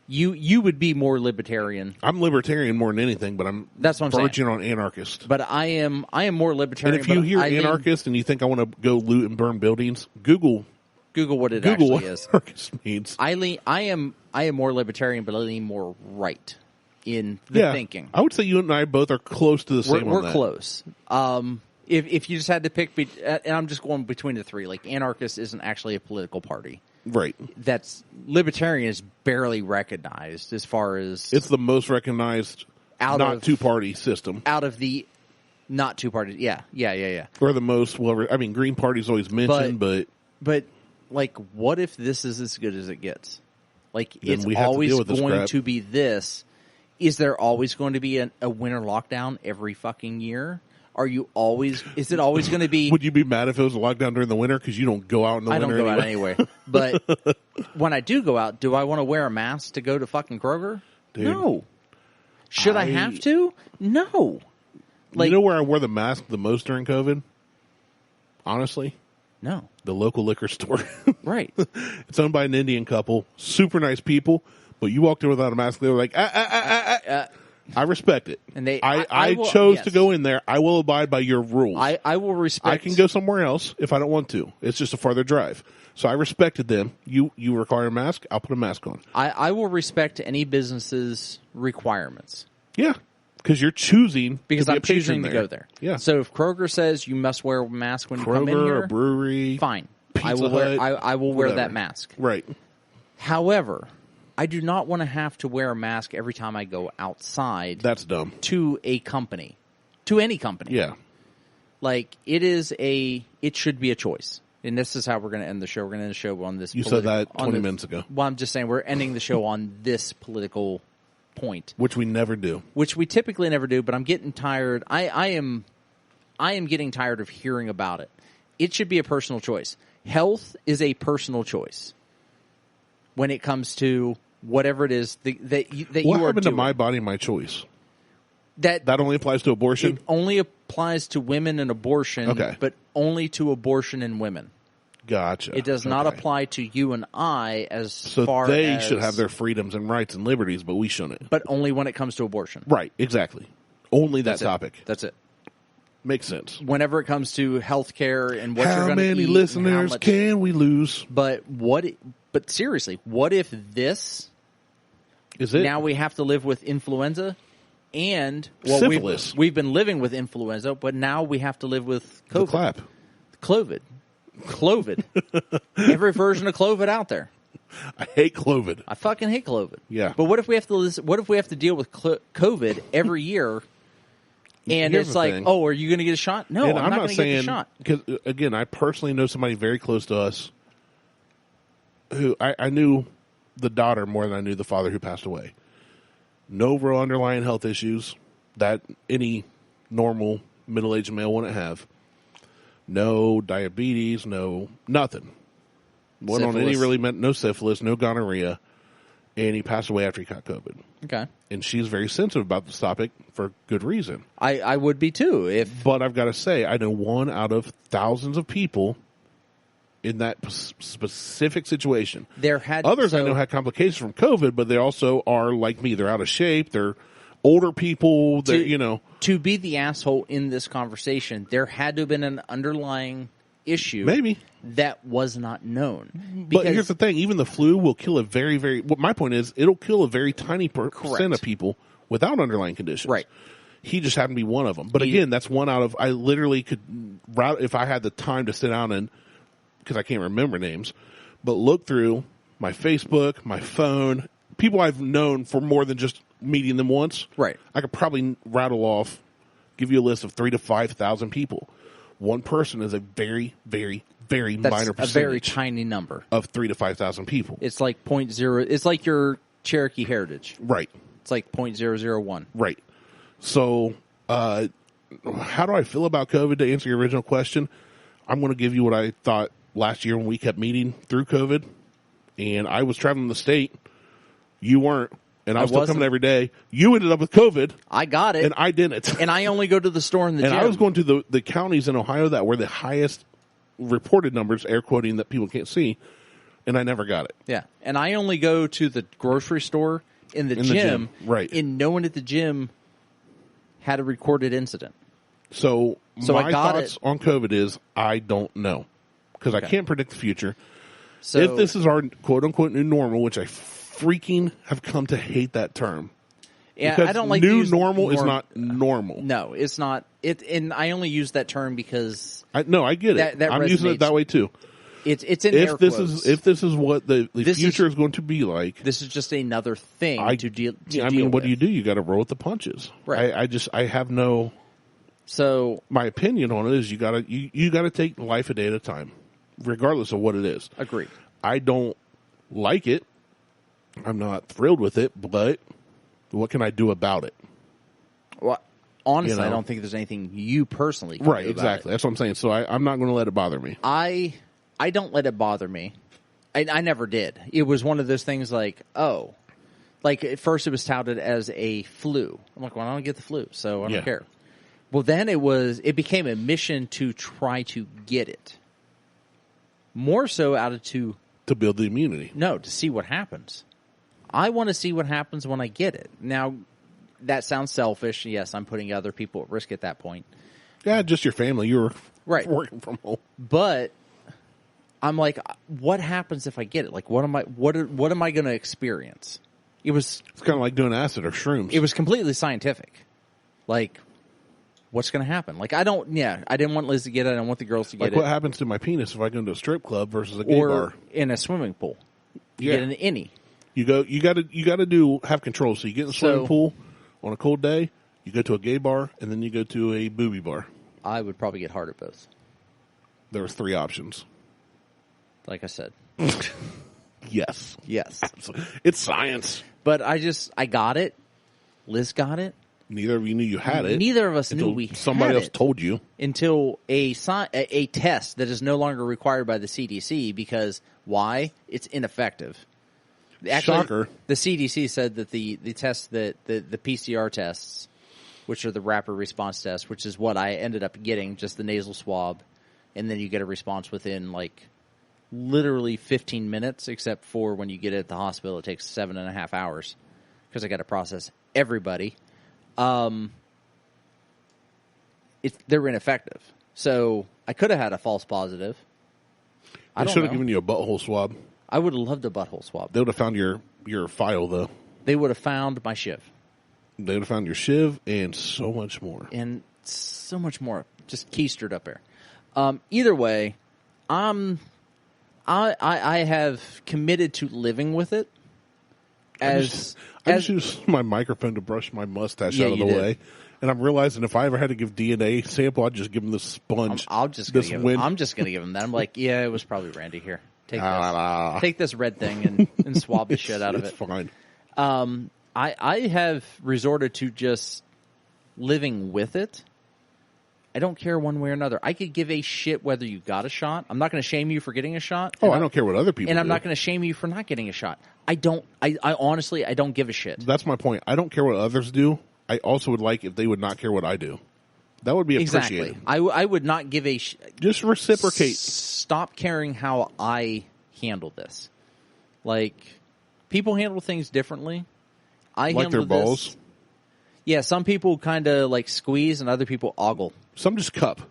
you would be more libertarian. I'm libertarian more than anything, but that's what I'm verging saying. On anarchist. But I am more libertarian. And if you hear anarchist and you think I want to go loot and burn buildings, Google what it actually is. Anarchist means. I am more libertarian, but I lean more right in the thinking. I would say you and I both are close to the same. We're close. If you just had to pick, and I'm just going between the three, like anarchist isn't actually a political party, right? That's libertarian is barely recognized as far as it's the most recognized two-party system out of the not two parties. Yeah. Or the most Green Party's always mentioned, but like, what if this is as good as it gets? Like, then it's always going to be this. Is there always going to be a winter lockdown every fucking year? Is it always going to be... Would you be mad if it was a lockdown during the winter because you don't go out in the winter I don't go out anyway. But when I do go out, do I want to wear a mask to go to fucking Kroger? Dude, no. Should I have to? No. Like, you know where I wore the mask the most during COVID? Honestly? No. The local liquor store. Right. It's owned by an Indian couple. Super nice people. But you walked in without a mask, they were like, I respect it. And I chose to go in there. I will abide by your rules. I will respect. I can go somewhere else if I don't want to. It's just a farther drive. So I respected them. You require a mask, I'll put a mask on. I will respect any business's requirements. Yeah. Because you're choosing because I'm choosing to go there. Yeah. So if Kroger says you must wear a mask when you come in here, a brewery, fine. Pizza Hut, I will wear that mask. Right. However, I do not want to have to wear a mask every time I go outside. That's dumb. To a company. To any company. Yeah. Like, it should be a choice. And this is how we're going to end the show. We're going to end the show on this. You said that 20 minutes ago. Well, I'm just saying we're ending the show on this political point, which we never do. which we typically never do. But I'm getting tired. I am getting tired of hearing about it. It should be a personal choice. Health is a personal choice when it comes to whatever it is that you are doing. What happened to my body, my choice? That only applies to abortion? It only applies to women and abortion, but only to abortion and women. Gotcha. It does not apply to you and I so far they as... should have their freedoms and rights and liberties, but we shouldn't. But only when it comes to abortion. Right, exactly. Only that topic. That's it. Makes sense. Whenever it comes to health care and what you're going to eat. How many listeners can we lose? But seriously, what if this... Is it? Now we have to live with influenza and... syphilis. We've been living with influenza, but now we have to live with COVID. The clap. Clovid. Every version of Clovid out there. I hate Clovid. I fucking hate Clovid. Yeah. But what if we have to deal with COVID every year? And Here's it's the like, thing. oh, are you going to get a shot? No, And I'm not going to get the shot. Because, again, I personally know somebody very close to us who I knew the daughter more than I knew the father who passed away. No real underlying health issues that any normal middle-aged male wouldn't have. No diabetes, no nothing. Wasn't on any really no syphilis, no gonorrhea, and he passed away after he caught COVID. Okay. And she's very sensitive about this topic for good reason. I would be too. But I've got to say, I know one out of thousands of people in that specific situation. Others I know had complications from COVID, but they also are like me. They're out of shape. They're older people. To be the asshole in this conversation, there had to have been an underlying issue. Maybe. That was not known. But here's the thing. Even the flu will kill a very, very... What my point is, it'll kill a very tiny percent of people without underlying conditions. Right. He just happened to be one of them. But again, that's one out of... I literally could... If I had the time to sit down and... Because I can't remember names. But look through my Facebook, my phone... People I've known for more than just meeting them once. Right. I could probably rattle off... Give you a list of 3,000 to 5,000 people. One person is a very, very... very minor percentage. That's a very tiny number. Of 3,000 to 5,000 people. It's like 0.0. It's like your Cherokee heritage. Right. It's like 0.001. Right. So, how do I feel about COVID? To answer your original question, I'm going to give you what I thought last year when we kept meeting through COVID. And I was traveling the state. You weren't. And I was still coming every day. You ended up with COVID. I got it. And I didn't. And I only go to the store in the gym. And I was going to the counties in Ohio that were the highest reported numbers, air quoting, that people can't see, and I never got it. Yeah, and I only go to the grocery store in the gym, right? And no one at the gym had a recorded incident. So my thoughts on COVID is I don't know because I can't predict the future. So if this is our quote unquote new normal, which I freaking have come to hate that term. Yeah, because I don't like new normal is not normal. No, it's not. And I only use that term because I get it. I'm using it that way too. It's in air quotes. If this is what the future is going to be like, this is just another thing to deal. What do? You got to roll with the punches. Right. I have no. So my opinion on it is you gotta take life a day at a time, regardless of what it is. Agreed. I don't like it. I'm not thrilled with it, but what can I do about it? Well, honestly, I don't think there's anything you personally can right, do about exactly. it. That's what I'm saying. So I'm not going to let it bother me. I don't let it bother me. I never did. It was one of those things like at first it was touted as a flu. I'm like, well, I don't get the flu, so I don't care. Well, then it became a mission to try to get it. More so to build the immunity. No, to see what happens. I want to see what happens when I get it. Now, that sounds selfish. Yes, I'm putting other people at risk at that point. Yeah, just your family. You were working from home. But I'm like, what happens if I get it? Like, what am I going to experience? It's kind of like doing acid or shrooms. It was completely scientific. Like, what's going to happen? Like, I didn't want Liz to get it. I don't want the girls to get it. What happens to my penis if I go into a strip club versus a gay bar? Or in a swimming pool. You get an innie. You got to have control. So you get in the swimming pool on a cold day, you go to a gay bar, and then you go to a booby bar. I would probably get hard at both. There was 3 options. Like I said. Yes. Yes. It's science. But I got it, Liz got it. Neither of you knew you had it. Neither of us knew we had it. Somebody else told you. Until a test that is no longer required by the CDC because why? It's ineffective. Actually, Shocker. The CDC said that the tests that the PCR tests, which are the rapid response tests, which is what I ended up getting, just the nasal swab, and then you get a response within like literally 15 minutes, except for when you get it at the hospital, it takes 7.5 hours because I got to process everybody. They're ineffective. So I could have had a false positive. They should have given you a butthole swab. I would have loved a butthole swab. They would have found your file, though. They would have found my shiv. They would have found your shiv and so much more. And so much more. Just keistered up there. Either way, I have committed to living with it. I just used my microphone to brush my mustache out of the way. And I'm realizing if I ever had to give DNA sample, I'd just give them this sponge. I'm just going to give him that. I'm like, yeah, it was probably Randy here. Take this red thing and swab the shit out of it. It's fine. I have resorted to just living with it. I don't care one way or another. I could give a shit whether you got a shot. I'm not going to shame you for getting a shot. Oh, I don't care what other people do. And I'm not going to shame you for not getting a shot. I honestly, I don't give a shit. That's my point. I don't care what others do. I also would like if they would not care what I do. That would be appreciated. Exactly. I would not give a just reciprocate. Stop caring how I handle this. Like, people handle things differently. I like handle their balls? This. Yeah, some people kind of like squeeze and other people ogle. Some just cup.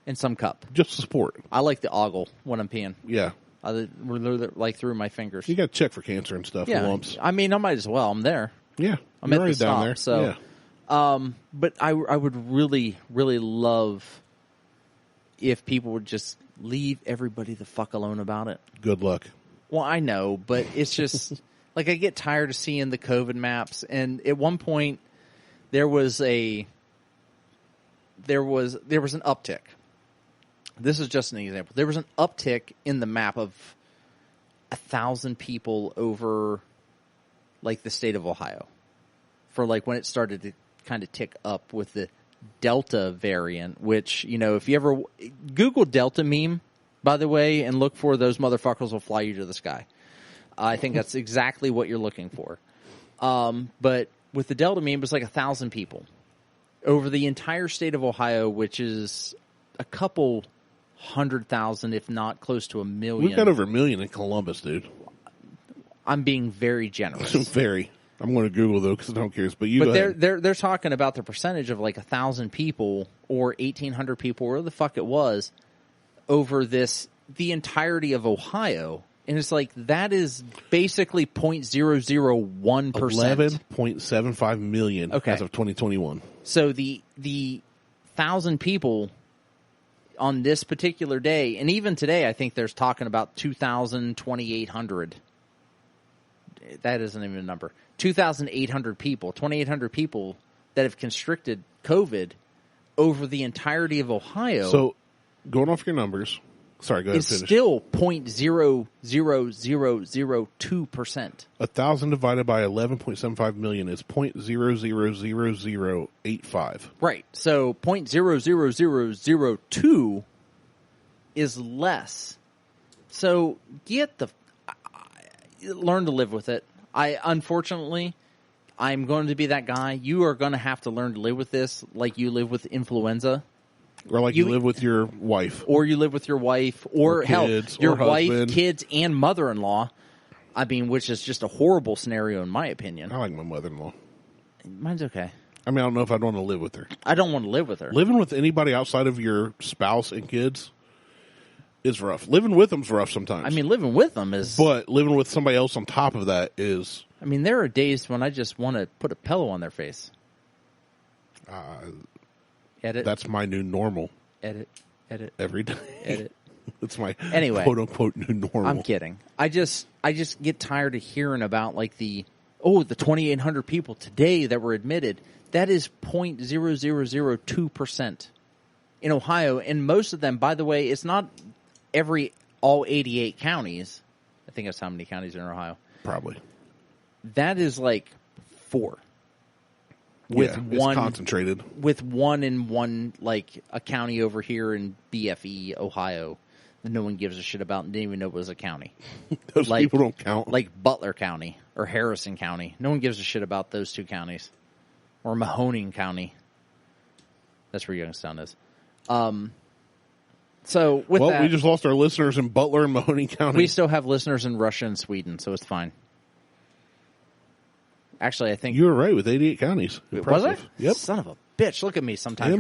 And some cup. Just support. I like the ogle when I'm peeing. Yeah. Like through my fingers. You got to check for cancer and stuff. Yeah. Lumps. I mean, I might as well. I'm there. Yeah. I'm at the stop, down there. So. Yeah. But I would really, really love if people would just leave everybody the fuck alone about it. Good luck. Well, I know, but it's just like I get tired of seeing the COVID maps. And at one point, there was an uptick. This is just an example. There was an uptick in the map of 1,000 people over like the state of Ohio for like when it started to kind of tick up with the Delta variant, which, you know, if you ever Google Delta meme, by the way, and look for those motherfuckers will fly you to the sky. I think that's exactly what you're looking for. But with the Delta meme, it was like 1,000 people over the entire state of Ohio, which is a couple 100,000, if not close to 1 million. We've got over 1 million in Columbus, dude. I'm being very generous. Very. I'm going to Google though because I don't care. But they're talking about the percentage of like 1,000 people or 1,800 people, where the fuck it was, over the entirety of Ohio. And it's like, that is basically 0.001%. 11.75 million as of 2021. So the 1,000 people on this particular day, and even today, I think there's talking about 2,000, 2,800. That isn't even a number. 2,800 people, 2,800 people that have constricted COVID over the entirety of Ohio. So, going off your numbers, sorry, go ahead. It's still 0.00002%. 1,000 divided by 11.75 million is 0.000085. Right. So 0.00002 is less. So learn to live with it. Unfortunately, I'm going to be that guy. You are going to have to learn to live with this like you live with influenza. Or like you live with your wife. Or you live with your wife. Or kids, hell, your or wife, husband. kids, and mother-in-law. I mean, which is just a horrible scenario in my opinion. I like my mother-in-law. Mine's okay. I mean, I don't know if I'd want to live with her. I don't want to live with her. Living with anybody outside of your spouse and kids is rough. Living with them's rough sometimes. I mean, living with them is... But living with somebody else on top of that is... I mean, there are days when I just want to put a pillow on their face. Edit. That's my new normal. Edit. Every day. Edit. It's my anyway, quote-unquote new normal. I'm kidding. I just get tired of hearing about like the 2,800 people today that were admitted. That is 0.0002% in Ohio. And most of them, by the way, it's not all 88 counties. I think that's how many counties are in Ohio. Probably. That is like 4. with it's concentrated. With one in one, like a county over here in BFE, Ohio, that no one gives a shit about and didn't even know it was a county. Those people don't count. Like Butler County or Harrison County. No one gives a shit about those two counties. Or Mahoning County. That's where Youngstown is. So with that, we just lost our listeners in Butler and Mahoning County. We still have listeners in Russia and Sweden, so it's fine. Actually, I think you were right with 88 counties. Impressive. Was I? Yep. Son of a bitch! Look at me. Sometimes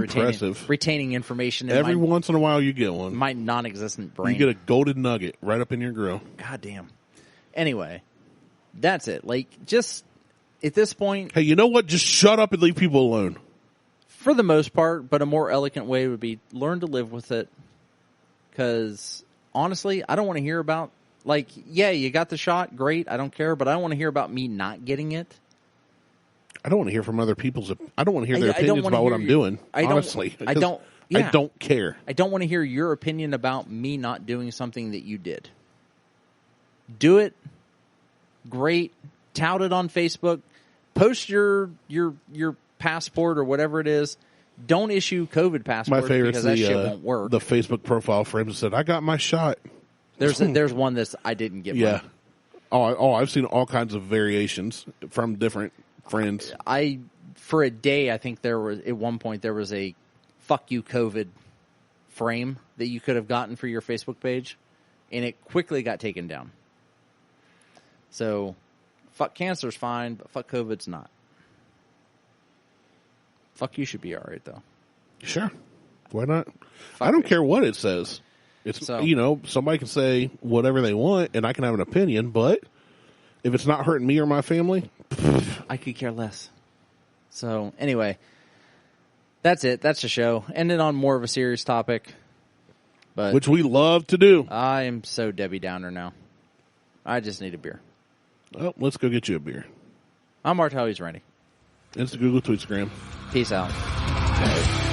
retaining information. In Every once in a while, you get one. My non-existent brain. You get a golden nugget right up in your grill. God damn. Anyway, that's it. Like, just at this point, hey, you know what? Just shut up and leave people alone. For the most part, but a more elegant way would be learn to live with it. Because honestly, I don't want to hear about yeah, you got the shot, great. I don't care, but I don't want to hear about me not getting it. I don't want to hear from other people's. I don't want to hear their opinions about what I'm doing. Honestly, I don't care. I don't want to hear your opinion about me not doing something that you did. Do it. Great. Tout it on Facebook. Post your passport or whatever it is. Don't issue COVID passports because that shit won't work. The Facebook profile frame said, "I got my shot." There's one that's I didn't get. Yeah. Mine. I've seen all kinds of variations from different friends. For a day, I think there was at one point there was a "fuck you COVID" frame that you could have gotten for your Facebook page, and it quickly got taken down. So, fuck cancer's fine, but fuck COVID's not. Fuck you should be all right though. Sure, why not? I don't care what it says. It's somebody can say whatever they want, and I can have an opinion, but if it's not hurting me or my family, I could care less. So, anyway, that's it. That's the show. Ended on more of a serious topic. But which we love to do. I am so Debbie Downer now. I just need a beer. Well, let's go get you a beer. I'm Martelle and Randy. Insta, Google, Tweetstagram. Peace out. Bye.